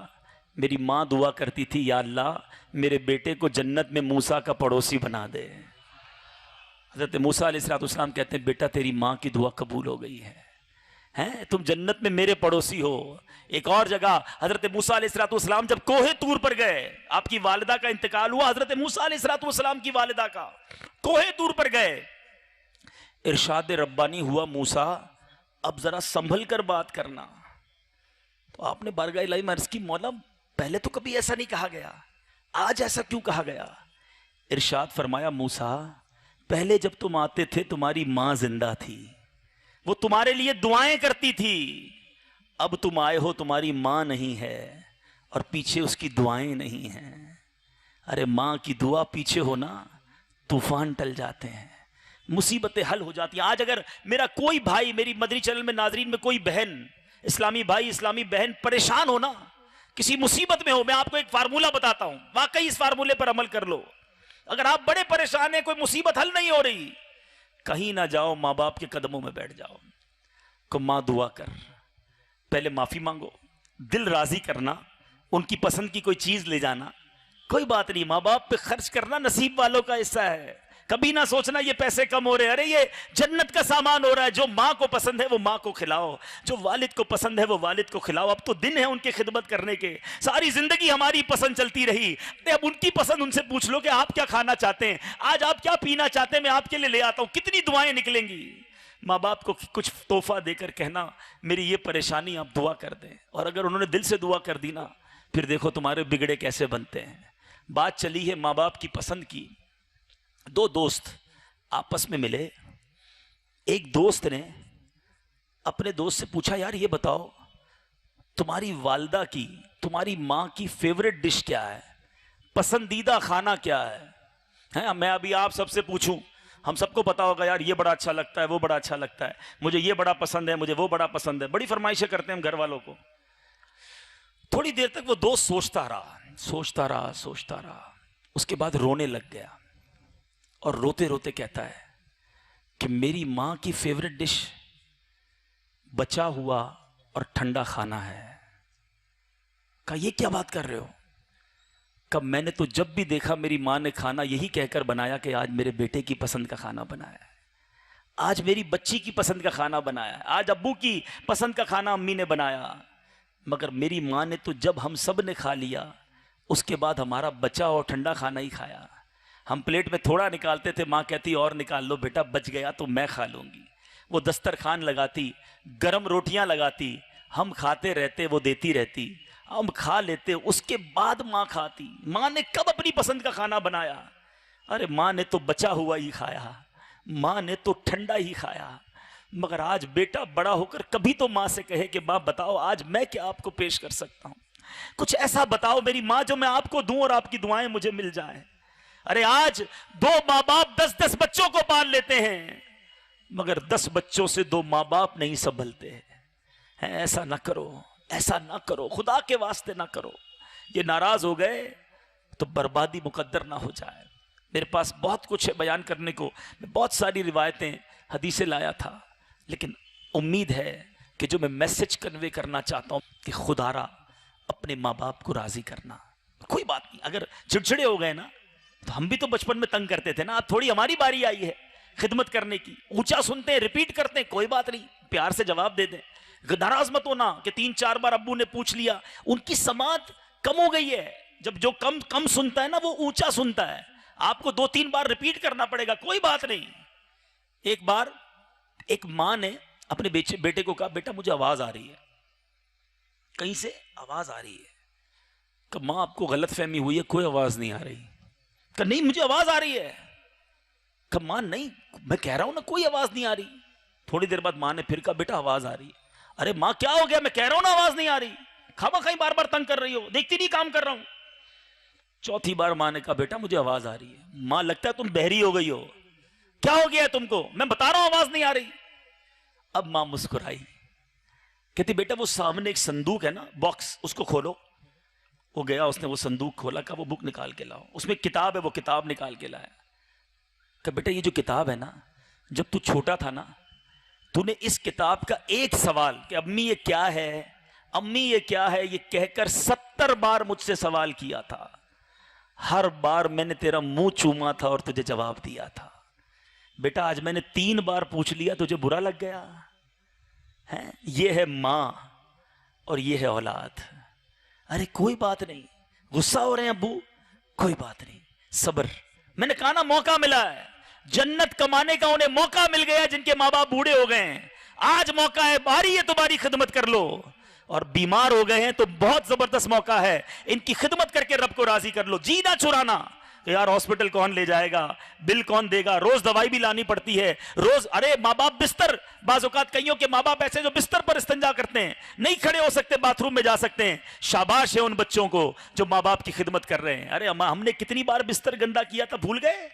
[SPEAKER 1] मेरी माँ दुआ करती थी, या अल्लाह मेरे बेटे को जन्नत में मूसा का पड़ोसी बना दे। हज़रत मूसा अलैहिस्सलाम कहते हैं, बेटा तेरी माँ की दुआ कबूल हो गई है, हैं तुम जन्नत में मेरे पड़ोसी हो। एक और जगह हजरत मूसा अलैहिस्सलाम जब कोहे तूर पर गए, आपकी वालिदा का इंतकाल हुआ, हजरत मूसा अलैहिस्सलाम की वालिदा का, कोहे तूर पर गए, इरशाद रब्बानी हुआ, मूसा अब जरा संभल कर बात करना। तो आपने बारगाह इलाही में अर्ज़ की, मौला पहले तो कभी ऐसा नहीं कहा गया, आज ऐसा क्यों कहा गया? इरशाद फरमाया, मूसा पहले जब तुम आते थे तुम्हारी मां जिंदा थी, वो तुम्हारे लिए दुआएं करती थी। अब तुम आए हो, तुम्हारी मां नहीं है और पीछे उसकी दुआएं नहीं हैं। अरे मां की दुआ पीछे हो ना, तूफान टल जाते हैं, मुसीबतें हल हो जाती हैं। आज अगर मेरा कोई भाई, मेरी मदनी चैनल में नाजरीन में कोई बहन, इस्लामी भाई इस्लामी बहन परेशान हो ना, किसी मुसीबत में हो, मैं आपको एक फार्मूला बताता हूं, वाकई इस फार्मूले पर अमल कर लो। अगर आप बड़े परेशान हैं, कोई मुसीबत हल नहीं हो रही, कहीं ना जाओ, माँ बाप के कदमों में बैठ जाओ, को माँ दुआ कर, पहले माफी मांगो, दिल राजी करना, उनकी पसंद की कोई चीज ले जाना, कोई बात नहीं, माँ बाप पे खर्च करना नसीब वालों का हिस्सा है। कभी ना सोचना ये पैसे कम हो रहे, अरे ये जन्नत का सामान हो रहा है। जो माँ को पसंद है वो माँ को खिलाओ, जो वालिद को पसंद है वो वालिद को खिलाओ। अब तो दिन है उनकी खिदमत करने के, सारी जिंदगी हमारी पसंद चलती रही, अब उनकी पसंद उनसे पूछ लो कि आप क्या खाना चाहते हैं, आज आप क्या पीना चाहते हैं, मैं आपके लिए ले आता हूं। कितनी दुआएं निकलेंगी। माँ बाप को कुछ तोहफा देकर कहना, मेरी ये परेशानी आप दुआ कर दें, और अगर उन्होंने दिल से दुआ कर दी ना, फिर देखो तुम्हारे बिगड़े कैसे बनते हैं। बात चली है माँ बाप की पसंद की। दो दोस्त आपस में मिले, एक दोस्त ने अपने दोस्त से पूछा, यार ये बताओ तुम्हारी वालदा की, तुम्हारी माँ की फेवरेट डिश क्या है, पसंदीदा खाना क्या है? मैं अभी आप सबसे पूछूं, हम सबको पता होगा, यार ये बड़ा अच्छा लगता है, वो बड़ा अच्छा लगता है, मुझे ये बड़ा पसंद है, मुझे वो बड़ा पसंद है, बड़ी फरमाइशें करते हैं हम घर वालों को। थोड़ी देर तक वो दोस्त सोचता रहा, सोचता रहा, सोचता रहा, उसके बाद रोने लग गया, और रोते रोते कहता है कि मेरी माँ की फेवरेट डिश बचा हुआ और ठंडा खाना है। कहा, ये क्या बात कर रहे हो? कब मैंने तो जब भी देखा मेरी माँ ने खाना यही कहकर बनाया कि आज मेरे बेटे की पसंद का खाना बनाया है, आज मेरी बच्ची की पसंद का खाना बनाया है, आज अब्बू की पसंद का खाना अम्मी ने बनाया। मगर मेरी माँ ने तो जब हम सब ने खा लिया, उसके बाद हमारा बचा और ठंडा खाना ही खाया। हम प्लेट में थोड़ा निकालते थे, माँ कहती और निकाल लो बेटा, बच गया तो मैं खा लूंगी। वो दस्तरखान लगाती, गरम रोटियां लगाती, हम खाते रहते, वो देती रहती, हम खा लेते, उसके बाद माँ खाती। माँ ने कब अपनी पसंद का खाना बनाया? अरे माँ ने तो बचा हुआ ही खाया, माँ ने तो ठंडा ही खाया। मगर आज बेटा बड़ा होकर कभी तो माँ से कहे कि माँ बताओ आज मैं क्या आपको पेश कर सकता हूँ, कुछ ऐसा बताओ मेरी माँ जो मैं आपको दूं और आपकी दुआएं मुझे मिल जाएं। अरे आज दो माँ बाप 10-10 बच्चों को पाल लेते हैं, मगर 10 बच्चों से 2 माँ बाप नहीं संभलते हैं। ऐसा ना करो, ऐसा ना करो, खुदा के वास्ते ना करो। ये नाराज हो गए तो बर्बादी मुकद्दर ना हो जाए। मेरे पास बहुत कुछ है बयान करने को, मैं बहुत सारी रिवायतें हदीसें लाया था, लेकिन उम्मीद है कि जो मैं मैसेज कन्वे करना चाहता हूँ कि खुदारा अपने माँ बाप को राजी करना। कोई बात नहीं, अगर चिड़चिड़े हो गए ना, तो हम भी तो बचपन में तंग करते थे ना, अब थोड़ी हमारी बारी आई है खिदमत करने की। ऊंचा सुनते हैं, रिपीट करते हैं, कोई बात नहीं, प्यार से जवाब दे दें। नाराज मत होना कि 3-4 बार अब्बू ने पूछ लिया। उनकी समात कम हो गई है, जब जो कम कम सुनता है ना वो ऊंचा सुनता है, आपको 2-3 बार रिपीट करना पड़ेगा, कोई बात नहीं। एक बार एक माँ ने अपने बेटे को कहा, बेटा मुझे आवाज आ रही है, कहीं से आवाज आ रही है। कहा माँ आपको गलत फहमी हुई है, कोई आवाज नहीं आ रही। कहा नहीं मुझे आवाज आ रही है। कहा माँ नहीं, मैं कह रहा हूं ना कोई आवाज नहीं आ रही। थोड़ी देर बाद माँ ने फिर कहा बेटा आवाज आ रही है। अरे माँ क्या हो गया, मैं कह रहा हूं ना आवाज नहीं आ रही, खामा कहीं बार बार तंग कर रही हो, देखती नहीं काम कर रहा हूं। चौथी बार माँ ने कहा बेटा मुझे आवाज आ रही है। माँ लगता है तुम बहरी हो गई हो, क्या हो गया है तुमको, मैं बता रहा हूं आवाज नहीं आ रही। अब माँ मुस्कुराई, कहती बेटा वो सामने एक संदूक है ना, बॉक्स, उसको खोलो। वो गया, उसने वो संदूक खोला, कहा वो बुक निकाल के लाओ, उसमें किताब है, वो किताब निकाल के लाया। कहा बेटा ये जो किताब है ना, जब तू छोटा था ना, तूने इस किताब का एक सवाल कि अम्मी ये क्या है, अम्मी ये क्या है, ये कहकर 70 बार मुझसे सवाल किया था। हर बार मैंने तेरा मुंह चूमा था और तुझे जवाब दिया था। बेटा आज मैंने 3 बार पूछ लिया, तुझे बुरा लग गया है? ये है मां और ये है औलाद। अरे कोई बात नहीं, गुस्सा हो रहे हैं अब्बू, कोई बात नहीं, सब्र। मैंने कहा ना मौका मिला है, जन्नत कमाने का उन्हें मौका मिल गया जिनके माँ बाप बूढ़े हो गए हैं। आज मौका है, बारी है तुम्हारी, खिदमत कर लो। और बीमार हो गए हैं तो बहुत जबरदस्त मौका है, इनकी खिदमत करके रब को राजी कर लो। जी ना चुराना कि यार हॉस्पिटल कौन ले जाएगा, बिल कौन देगा, रोज दवाई भी लानी पड़ती है, रोज। अरे माँ बाप बिस्तर, बाज़ औक़ात कईयों के माँ बाप ऐसे जो बिस्तर पर इस्तिंजा करते हैं, नहीं खड़े हो सकते, बाथरूम में जा सकते हैं। शाबाश है उन बच्चों को जो माँ बाप की खिदमत कर रहे हैं। अरे अम्मा हमने कितनी बार बिस्तर गंदा किया था, भूल गए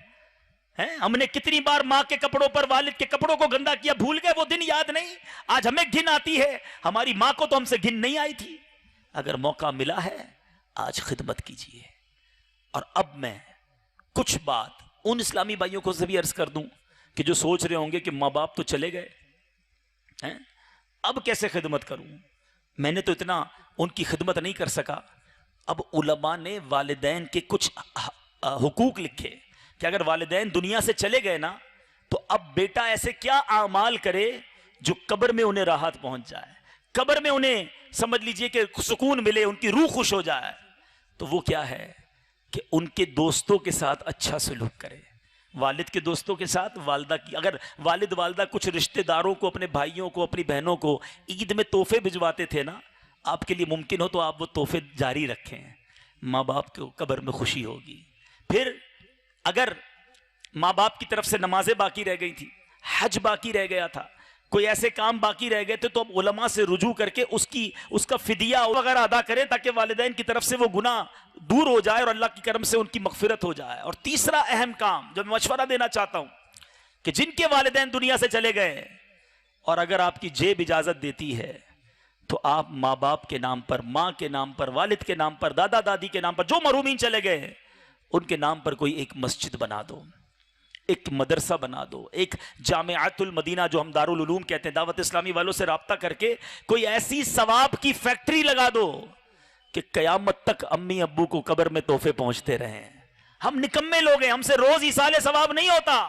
[SPEAKER 1] हैं? हमने कितनी बार माँ के कपड़ों पर, वालिद के कपड़ों को गंदा किया, भूल गए? वो दिन याद नहीं? आज हमें घिन आती है, हमारी माँ को तो हमसे घिन नहीं आई थी। अगर मौका मिला है आज खिदमत कीजिए। और अब मैं कुछ बात उन इस्लामी भाइयों को से भी अर्ज कर दूं कि जो सोच रहे होंगे कि माँ बाप तो चले गए हैं, अब कैसे खिदमत करूं, मैंने तो इतना उनकी खिदमत नहीं कर सका। अब उलमा ने वालिदैन के कुछ हुकूक लिखे कि अगर वालिदैन दुनिया से चले गए ना, तो अब बेटा ऐसे क्या आमाल करे जो कब्र में उन्हें राहत पहुंच जाए, कब्र में उन्हें समझ लीजिए कि सुकून मिले, उनकी रूह खुश हो जाए। तो वो क्या है कि उनके दोस्तों के साथ अच्छा सलूक करे। वालिद के दोस्तों के साथ, वालदा की, अगर वालिद वालदा कुछ रिश्तेदारों को, अपने भाइयों को, अपनी बहनों को ईद में तोहफे भिजवाते थे ना, आपके लिए मुमकिन हो तो आप वो तोहफे जारी रखें, माँ बाप को कब्र में खुशी होगी। फिर अगर माँ बाप की तरफ से नमाजें बाकी रह गई थी, हज बाकी रह गया था, कोई ऐसे काम बाकी रह गए थे, तो अब उलमा से रुजू करके उसका फिदिया वगैरह अदा करें ताकि वालिदैन की तरफ से वो गुनाह दूर हो जाए और अल्लाह की करम से उनकी मगफिरत हो जाए। और तीसरा अहम काम जो मैं मशवरा देना चाहता हूं कि जिनके वालिदैन दुनिया से चले गए, और अगर आपकी जेब इजाजत देती है, तो आप माँ बाप के नाम पर, माँ के नाम पर, वालिद के नाम पर, दादा दादी के नाम पर, जो मरूमीन चले गए उनके नाम पर कोई एक मस्जिद बना दो, एक मदरसा बना दो, एक जामिअतुल मदीना जो हम दारुल उलूम कहते हैं, दावत इस्लामी वालों से राब्ता करके कोई ऐसी सवाब की फैक्ट्री लगा दो कि कयामत तक अम्मी अब्बू को कब्र में तोहफे पहुंचते रहें। हम निकम्मे लोग हैं, हमसे रोज इसाले सवाब नहीं होता,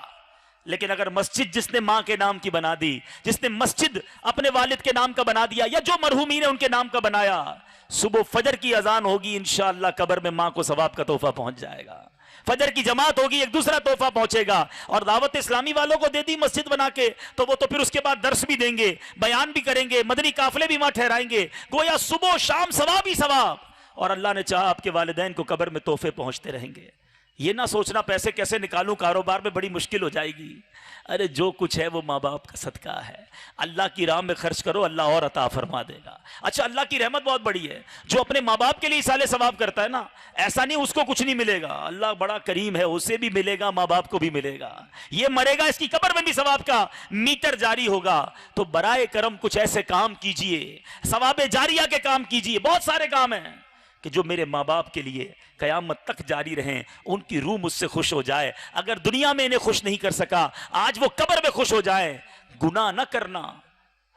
[SPEAKER 1] लेकिन अगर मस्जिद जिसने माँ के नाम की बना दी, जिसने मस्जिद अपने वालिद के नाम का बना दिया, या जो मरहूमीन है उनके नाम का बनाया, सुबह फजर की अजान होगी, इंशाअल्लाह कब्र में माँ को सवाब का तोहफा पहुंच जाएगा। फजर की जमात होगी, एक दूसरा तोहफा पहुंचेगा। और दावत इस्लामी वालों को दे दी मस्जिद बना के, तो वो तो फिर उसके बाद दर्स भी देंगे, बयान भी करेंगे, मदनी काफिले भी वहां ठहराएंगे, गोया सुबह शाम सवाब ही सवाब। और अल्लाह ने चाहा आपके वालिदैन को कब्र में तोहफे पहुंचते रहेंगे। ये ना सोचना पैसे कैसे निकालूं, कारोबार में बड़ी मुश्किल हो जाएगी। अरे जो कुछ है वो माँ बाप का सदका है, अल्लाह की राह में खर्च करो, अल्लाह और अता फरमा देगा। अच्छा, अल्लाह की रहमत बहुत बड़ी है, जो अपने माँ बाप के लिए इसाले सवाब करता है ना, ऐसा नहीं उसको कुछ नहीं मिलेगा, अल्लाह बड़ा करीम है, उसे भी मिलेगा, माँ बाप को भी मिलेगा। ये मरेगा, इसकी कब्र में भी सवाब का मीटर जारी होगा। तो बराए करम कुछ ऐसे काम कीजिए, सवाबे जारिया के काम कीजिए, बहुत सारे काम हैं कि जो मेरे माँ बाप के लिए कयामत तक जारी रहें, उनकी रूह मुझसे खुश हो जाए। अगर दुनिया में इन्हें खुश नहीं कर सका, आज वो कब्र में खुश हो जाए। गुनाह न करना,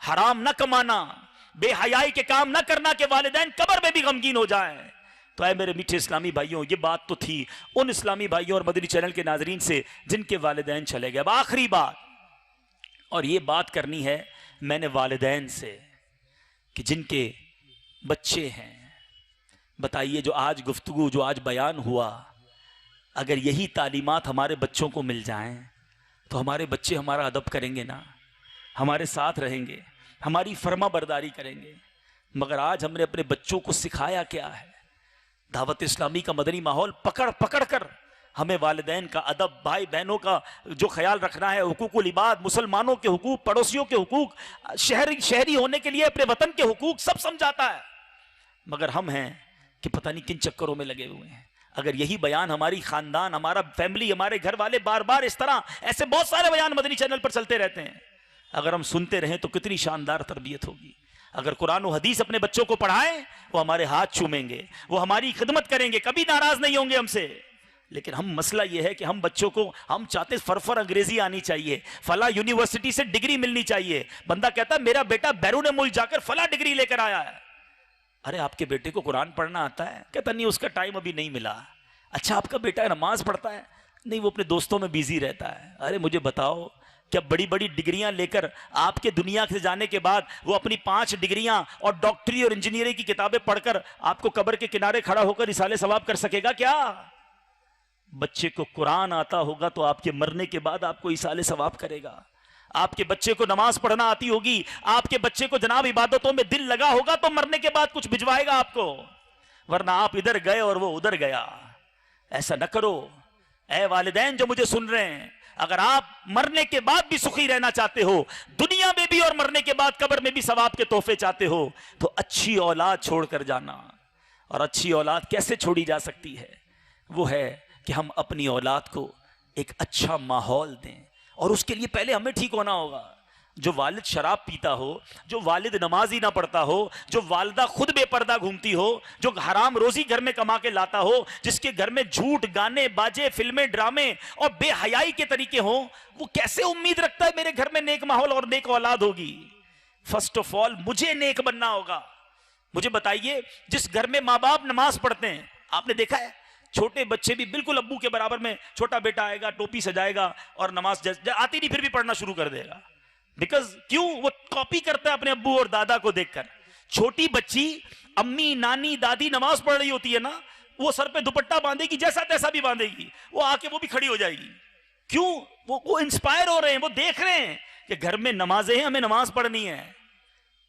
[SPEAKER 1] हराम न कमाना, बेहयाई के काम न करना कि वालिदैन कब्र में भी गमगीन हो जाए। तो ऐ मेरे मीठे इस्लामी भाइयों, ये बात तो थी उन इस्लामी भाइयों और मदनी चैनल के नाजरीन से जिनके वालिदैन चले गए। अब आखिरी बात, और ये बात करनी है मैंने वालिदैन से कि जिनके बच्चे हैं। बताइए, जो आज गुफ्तगू, जो आज बयान हुआ, अगर यही तालीमात हमारे बच्चों को मिल जाएं तो हमारे बच्चे हमारा अदब करेंगे ना, हमारे साथ रहेंगे, हमारी फर्मा बरदारी करेंगे। मगर आज हमने अपने बच्चों को सिखाया क्या है? दावत इस्लामी का मदनी माहौल पकड़ पकड़ कर हमें वालिदैन का अदब, भाई बहनों का जो ख्याल रखना है, हुकूकुल इबाद, मुसलमानों के हुकूक, पड़ोसियों के हुकूक, शहरी होने के लिए अपने वतन के हुकूक सब समझाता है। मगर हम हैं कि पता नहीं किन चक्करों में लगे हुए हैं। अगर यही बयान हमारी खानदान, हमारा फैमिली, हमारे घर वाले बार बार इस तरह, ऐसे बहुत सारे बयान मदनी चैनल पर चलते रहते हैं, अगर हम सुनते रहें तो कितनी शानदार तरबियत होगी। अगर कुरान और हदीस अपने बच्चों को पढ़ाएं, वो हमारे हाथ चूमेंगे, वो हमारी खिदमत करेंगे, कभी नाराज नहीं होंगे हमसे। लेकिन हम मसला यह है कि हम बच्चों को, हम चाहते फरफर अंग्रेजी आनी चाहिए, फला यूनिवर्सिटी से डिग्री मिलनी चाहिए। बंदा कहता है मेरा बेटा बैरून मुल्क जाकर फला डिग्री लेकर आया है। अरे आपके बेटे को कुरान पढ़ना आता है? कहता नहीं, उसका टाइम अभी नहीं मिला। अच्छा आपका बेटा नमाज पढ़ता है? नहीं, वो अपने दोस्तों में बिजी रहता है। अरे मुझे बताओ, क्या बड़ी बड़ी डिग्रियां लेकर आपके दुनिया से जाने के बाद वो अपनी 5 डिग्रियां और डॉक्टरी और इंजीनियरिंग की किताबें पढ़कर आपको कब्र के किनारे खड़ा होकर इसाले सवाब कर सकेगा क्या? बच्चे को कुरान आता होगा तो आपके मरने के बाद आपको इसाले सवाब करेगा। आपके बच्चे को नमाज पढ़ना आती होगी, आपके बच्चे को जनाब इबादतों में दिल लगा होगा तो मरने के बाद कुछ भिजवाएगा आपको, वरना आप इधर गए और वो उधर गया। ऐसा न करो। ऐ वालिदैन जो मुझे सुन रहे हैं, अगर आप मरने के बाद भी सुखी रहना चाहते हो, दुनिया में भी और मरने के बाद कब्र में भी सवाब के तोहफे चाहते हो, तो अच्छी औलाद छोड़कर जाना। और अच्छी औलाद कैसे छोड़ी जा सकती है? वो है कि हम अपनी औलाद को एक अच्छा माहौल दें, और उसके लिए पहले हमें ठीक होना होगा। जो वालिद शराब पीता हो, जो वालिद नमाज ही ना पढ़ता हो, जो वालिदा खुद बेपर्दा घूमती हो, जो हराम रोजी घर में कमा के लाता हो, जिसके घर में झूठ, गाने बाजे, फिल्में, ड्रामे और बेहयाई के तरीके हो, वो कैसे उम्मीद रखता है मेरे घर में नेक माहौल और नेक औलाद होगी? फर्स्ट ऑफ ऑल मुझे नेक बनना होगा। मुझे बताइए, जिस घर में माँ बाप नमाज पढ़ते हैं, आपने देखा है छोटे बच्चे भी बिल्कुल अब्बू के बराबर में, छोटा बेटा आएगा, टोपी सजाएगा और नमाज आती नहीं फिर भी पढ़ना शुरू कर देगा। बिकॉज क्यों? वो कॉपी करता है अपने अब्बू और दादा को देखकर। छोटी बच्ची अम्मी, नानी, दादी नमाज पढ़ रही होती है ना, वो सर पे दुपट्टा बांधेगी, जैसा तैसा भी बांधेगी, वो आके वो भी खड़ी हो जाएगी। क्यों? वो इंस्पायर हो रहे हैं, वो देख रहे हैं कि घर में नमाजें हैं, हमें नमाज पढ़नी है।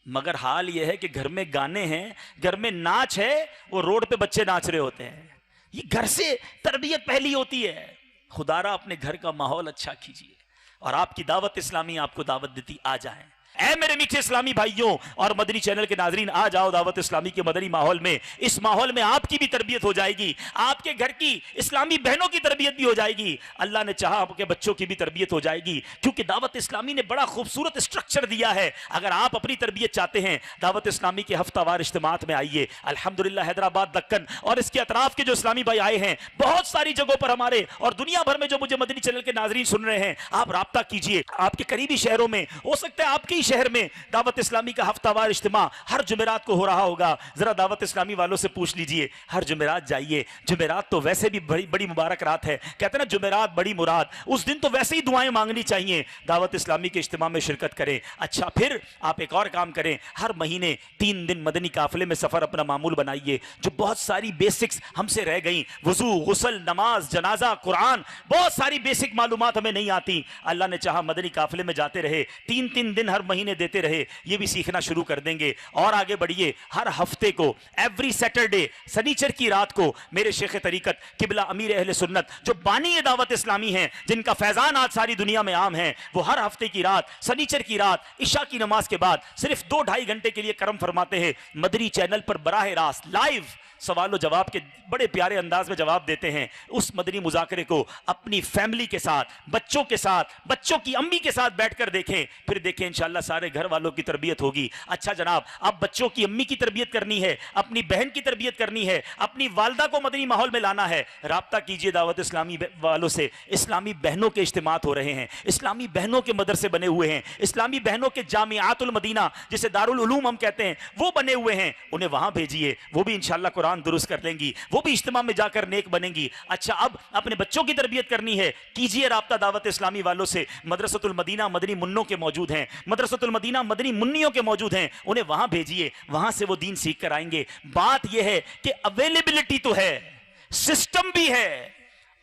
[SPEAKER 1] मगर हाल यह है कि घर में गाने हैं, घर में नाच है, वो रोड पे बच्चे नाच रहे होते हैं। ये घर से तरबियत पहली होती है। खुदारा अपने घर का माहौल अच्छा कीजिए, और आपकी दावत इस्लामी आपको दावत देती, आ जाएं। ऐ मेरे मीठे इस्लामी भाइयों और मदनी चैनल के नाजरीन, आ जाओ दावत इस्लामी के मदनी माहौल में। इस माहौल में आपकी भी तरबियत हो जाएगी, आपके घर की इस्लामी बहनों की तरबियत भी हो जाएगी, अल्लाह ने चाहा आपके बच्चों की भी तरबियत हो जाएगी, क्योंकि दावत इस्लामी ने बड़ा खूबसूरत स्ट्रक्चर दिया है। अगर आप अपनी तरबियत चाहते हैं, दावत इस्लामी के हफ्तावार इज्तिमात में आइए। अल्हम्दुलिल्लाह हैदराबाद, दक्कन और इसके अतराफ के जो इस्लामी भाई आए हैं, बहुत सारी जगहों पर हमारे और दुनिया भर में जो मुझे मदनी चैनल के नाजरीन सुन रहे हैं, आप राब्ता कीजिए। आपके करीबी शहरों में हो सकता है आपके शहर में दावत इस्लामी का हफ्तावार इज्तिमा हर जुमेरात को हो रहा होगा। जरा दावत इस्लामी वालों से पूछ लीजिए, हर जुमेरात जाइए। जुमेरात तो वैसे भी बड़ी मुबारक रात है, कहते हैं ना जुमेरात बड़ी मुराद, उस दिन तो वैसे ही दुआएं मांगनी चाहिए। दावत इस्लामी के इज्तिमा में शिरकत करें। अच्छा, फिर आप एक और काम करें, हर महीने 3 दिन मदनी काफिले में सफर अपना मामूल बनाइए। जो बहुत सारी बेसिक्स हमसे रह गई, वजू, गुस्ल, नमाज, जनाजा, कुरान, बहुत सारी बेसिक मालूमात हमें नहीं आती, अल्लाह ने चाहा मदनी काफिले में जाते रहे, 3-3 दिन हर महीने देते रहे, ये भी सीखना शुरू कर देंगे। और आगे बढ़िए, हर हफ्ते को एवरी सैटरडे, शनिचर की रात को मेरे शेख तरीकत किबला अमीर अहले सुन्नत जो बानी दावत इस्लामी हैं, जिनका फैजान आज सारी दुनिया में आम है, वो हर हफ्ते की रात, शनिचर की रात, इशा की नमाज के बाद सिर्फ 2-2.5 घंटे के लिए करम फरमाते हैं। मदनी चैनल पर बराह रास्त लाइव सवाल जवाब के बड़े प्यारे अंदाज में जवाब देते हैं। उस मदनी मुजाकरे को अपनी फैमिली के साथ, बच्चों के साथ, बच्चों की अम्मी के साथ बैठकर देखें, फिर देखें इंशाअल्लाह सारे घर वालों की तरबियत होगी। अच्छा जनाब, अब बच्चों की अम्मी की तरबियत करनी है, अपनी बहन की तरबियत करनी है, अपनी वालदा को मदनी माहौल में लाना है, राब्ता कीजिए दावत इस्लामी वालों से। इस्लामी बहनों के इज्तिमात हो रहे हैं, इस्लामी बहनों के मदरसे बने हुए हैं, इस्लामी बहनों के जामियातुल मदीना जिसे दारुल उलूम हम कहते हैं, वो बने हुए हैं, उन्हें वहां भेजिए, वो भी इंशाअल्लाह कुरान दुरुस्त कर लेंगी, वो भी इज्तिमा में जाकर नेक बनेंगी। अच्छा, अब अपने बच्चों की तरबियत करनी है, कीजिए राब्ता दावत इस्लामी वालों से। मदरसतुल मदीना मदनी मुन्नों के मौजूद हैं, मदरसतुल मदीना मदनी मुन्नियों के मौजूद हैं, उन्हें वहां भेजिए, वहां से वो दीन सीख कर आएंगे। बात यह है कि अवेलेबिलिटी तो है, सिस्टम भी है,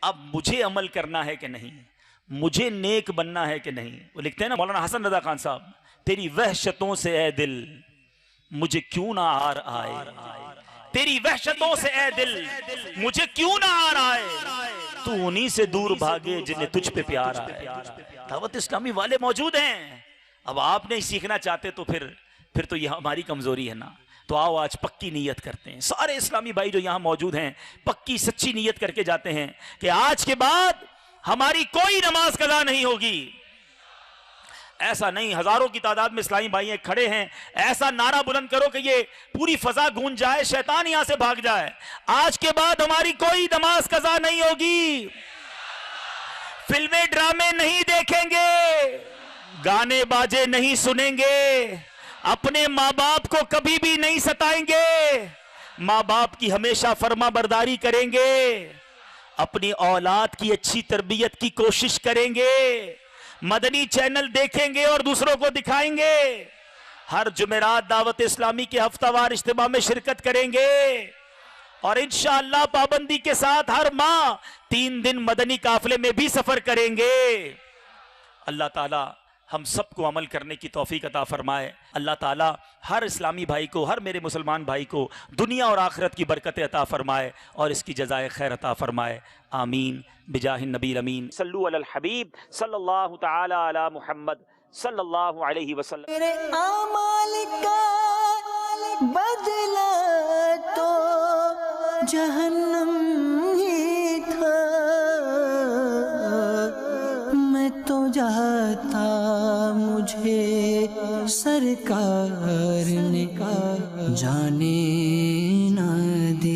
[SPEAKER 1] अब मुझे अमल करना है कि नहीं, मुझे नेक बनना है कि नहीं। वो लिखते हैं ना मौलाना हसन रजा खान साहब, तेरी वहशतों से ए दिल मुझे क्यों ना आर आए, तेरी वहशतों से ए दिल मुझे क्यों ना आ रहा है, तू उन्हीं से दूर भागे जिन्हें तुझ पे प्यार आए। दावत इस्लामी वाले मौजूद हैं। अब आप नहीं सीखना चाहते तो फिर तो यह हमारी कमजोरी है ना। तो आओ आज पक्की नीयत करते हैं। सारे इस्लामी भाई जो यहां मौजूद हैं पक्की सच्ची नीयत करके जाते हैं कि आज के बाद हमारी कोई नमाज कज़ा नहीं होगी। ऐसा नहीं, हजारों की तादाद में इस्लामी भाई खड़े हैं, ऐसा नारा बुलंद करो कि ये पूरी फजा गूंज जाए, शैतान यहां से भाग जाए। आज के बाद हमारी कोई नमाज कज़ा नहीं होगी, फिल्में ड्रामे नहीं देखेंगे, गाने बाजे नहीं सुनेंगे, अपने माँ बाप को कभी भी नहीं सताएंगे, माँ बाप की हमेशा फर्मा बरदारी करेंगे, अपनी औलाद की अच्छी तरबियत की कोशिश करेंगे, मदनी चैनल देखेंगे और दूसरों को दिखाएंगे, हर जुमेरात दावत इस्लामी के हफ्तावार इज्तिमा में शिरकत करेंगे और इंशाअल्लाह पाबंदी के साथ हर माह 3 दिन मदनी काफिले में भी सफर करेंगे। अल्लाह ताला हम सबको अमल करने की तौफीक अता फरमाए। अल्लाह ताला हर इस्लामी भाई को, हर मेरे मुसलमान भाई को दुनिया और आखिरत की बरकतें अता फरमाए और इसकी जज़ाए खैर अता फरमाए। आमीन बिजाहिन नबी अमीन। सल्लु अलल हबीब सल्लल्लाहु तआला अला मुहम्मद सल्लल्लाहु अलैहि वसल्लम।
[SPEAKER 2] मेरे आमाल का बदला तो जहन्नम ही था, मैं तो जाता मुझे सरकार ने जाने ना दिया।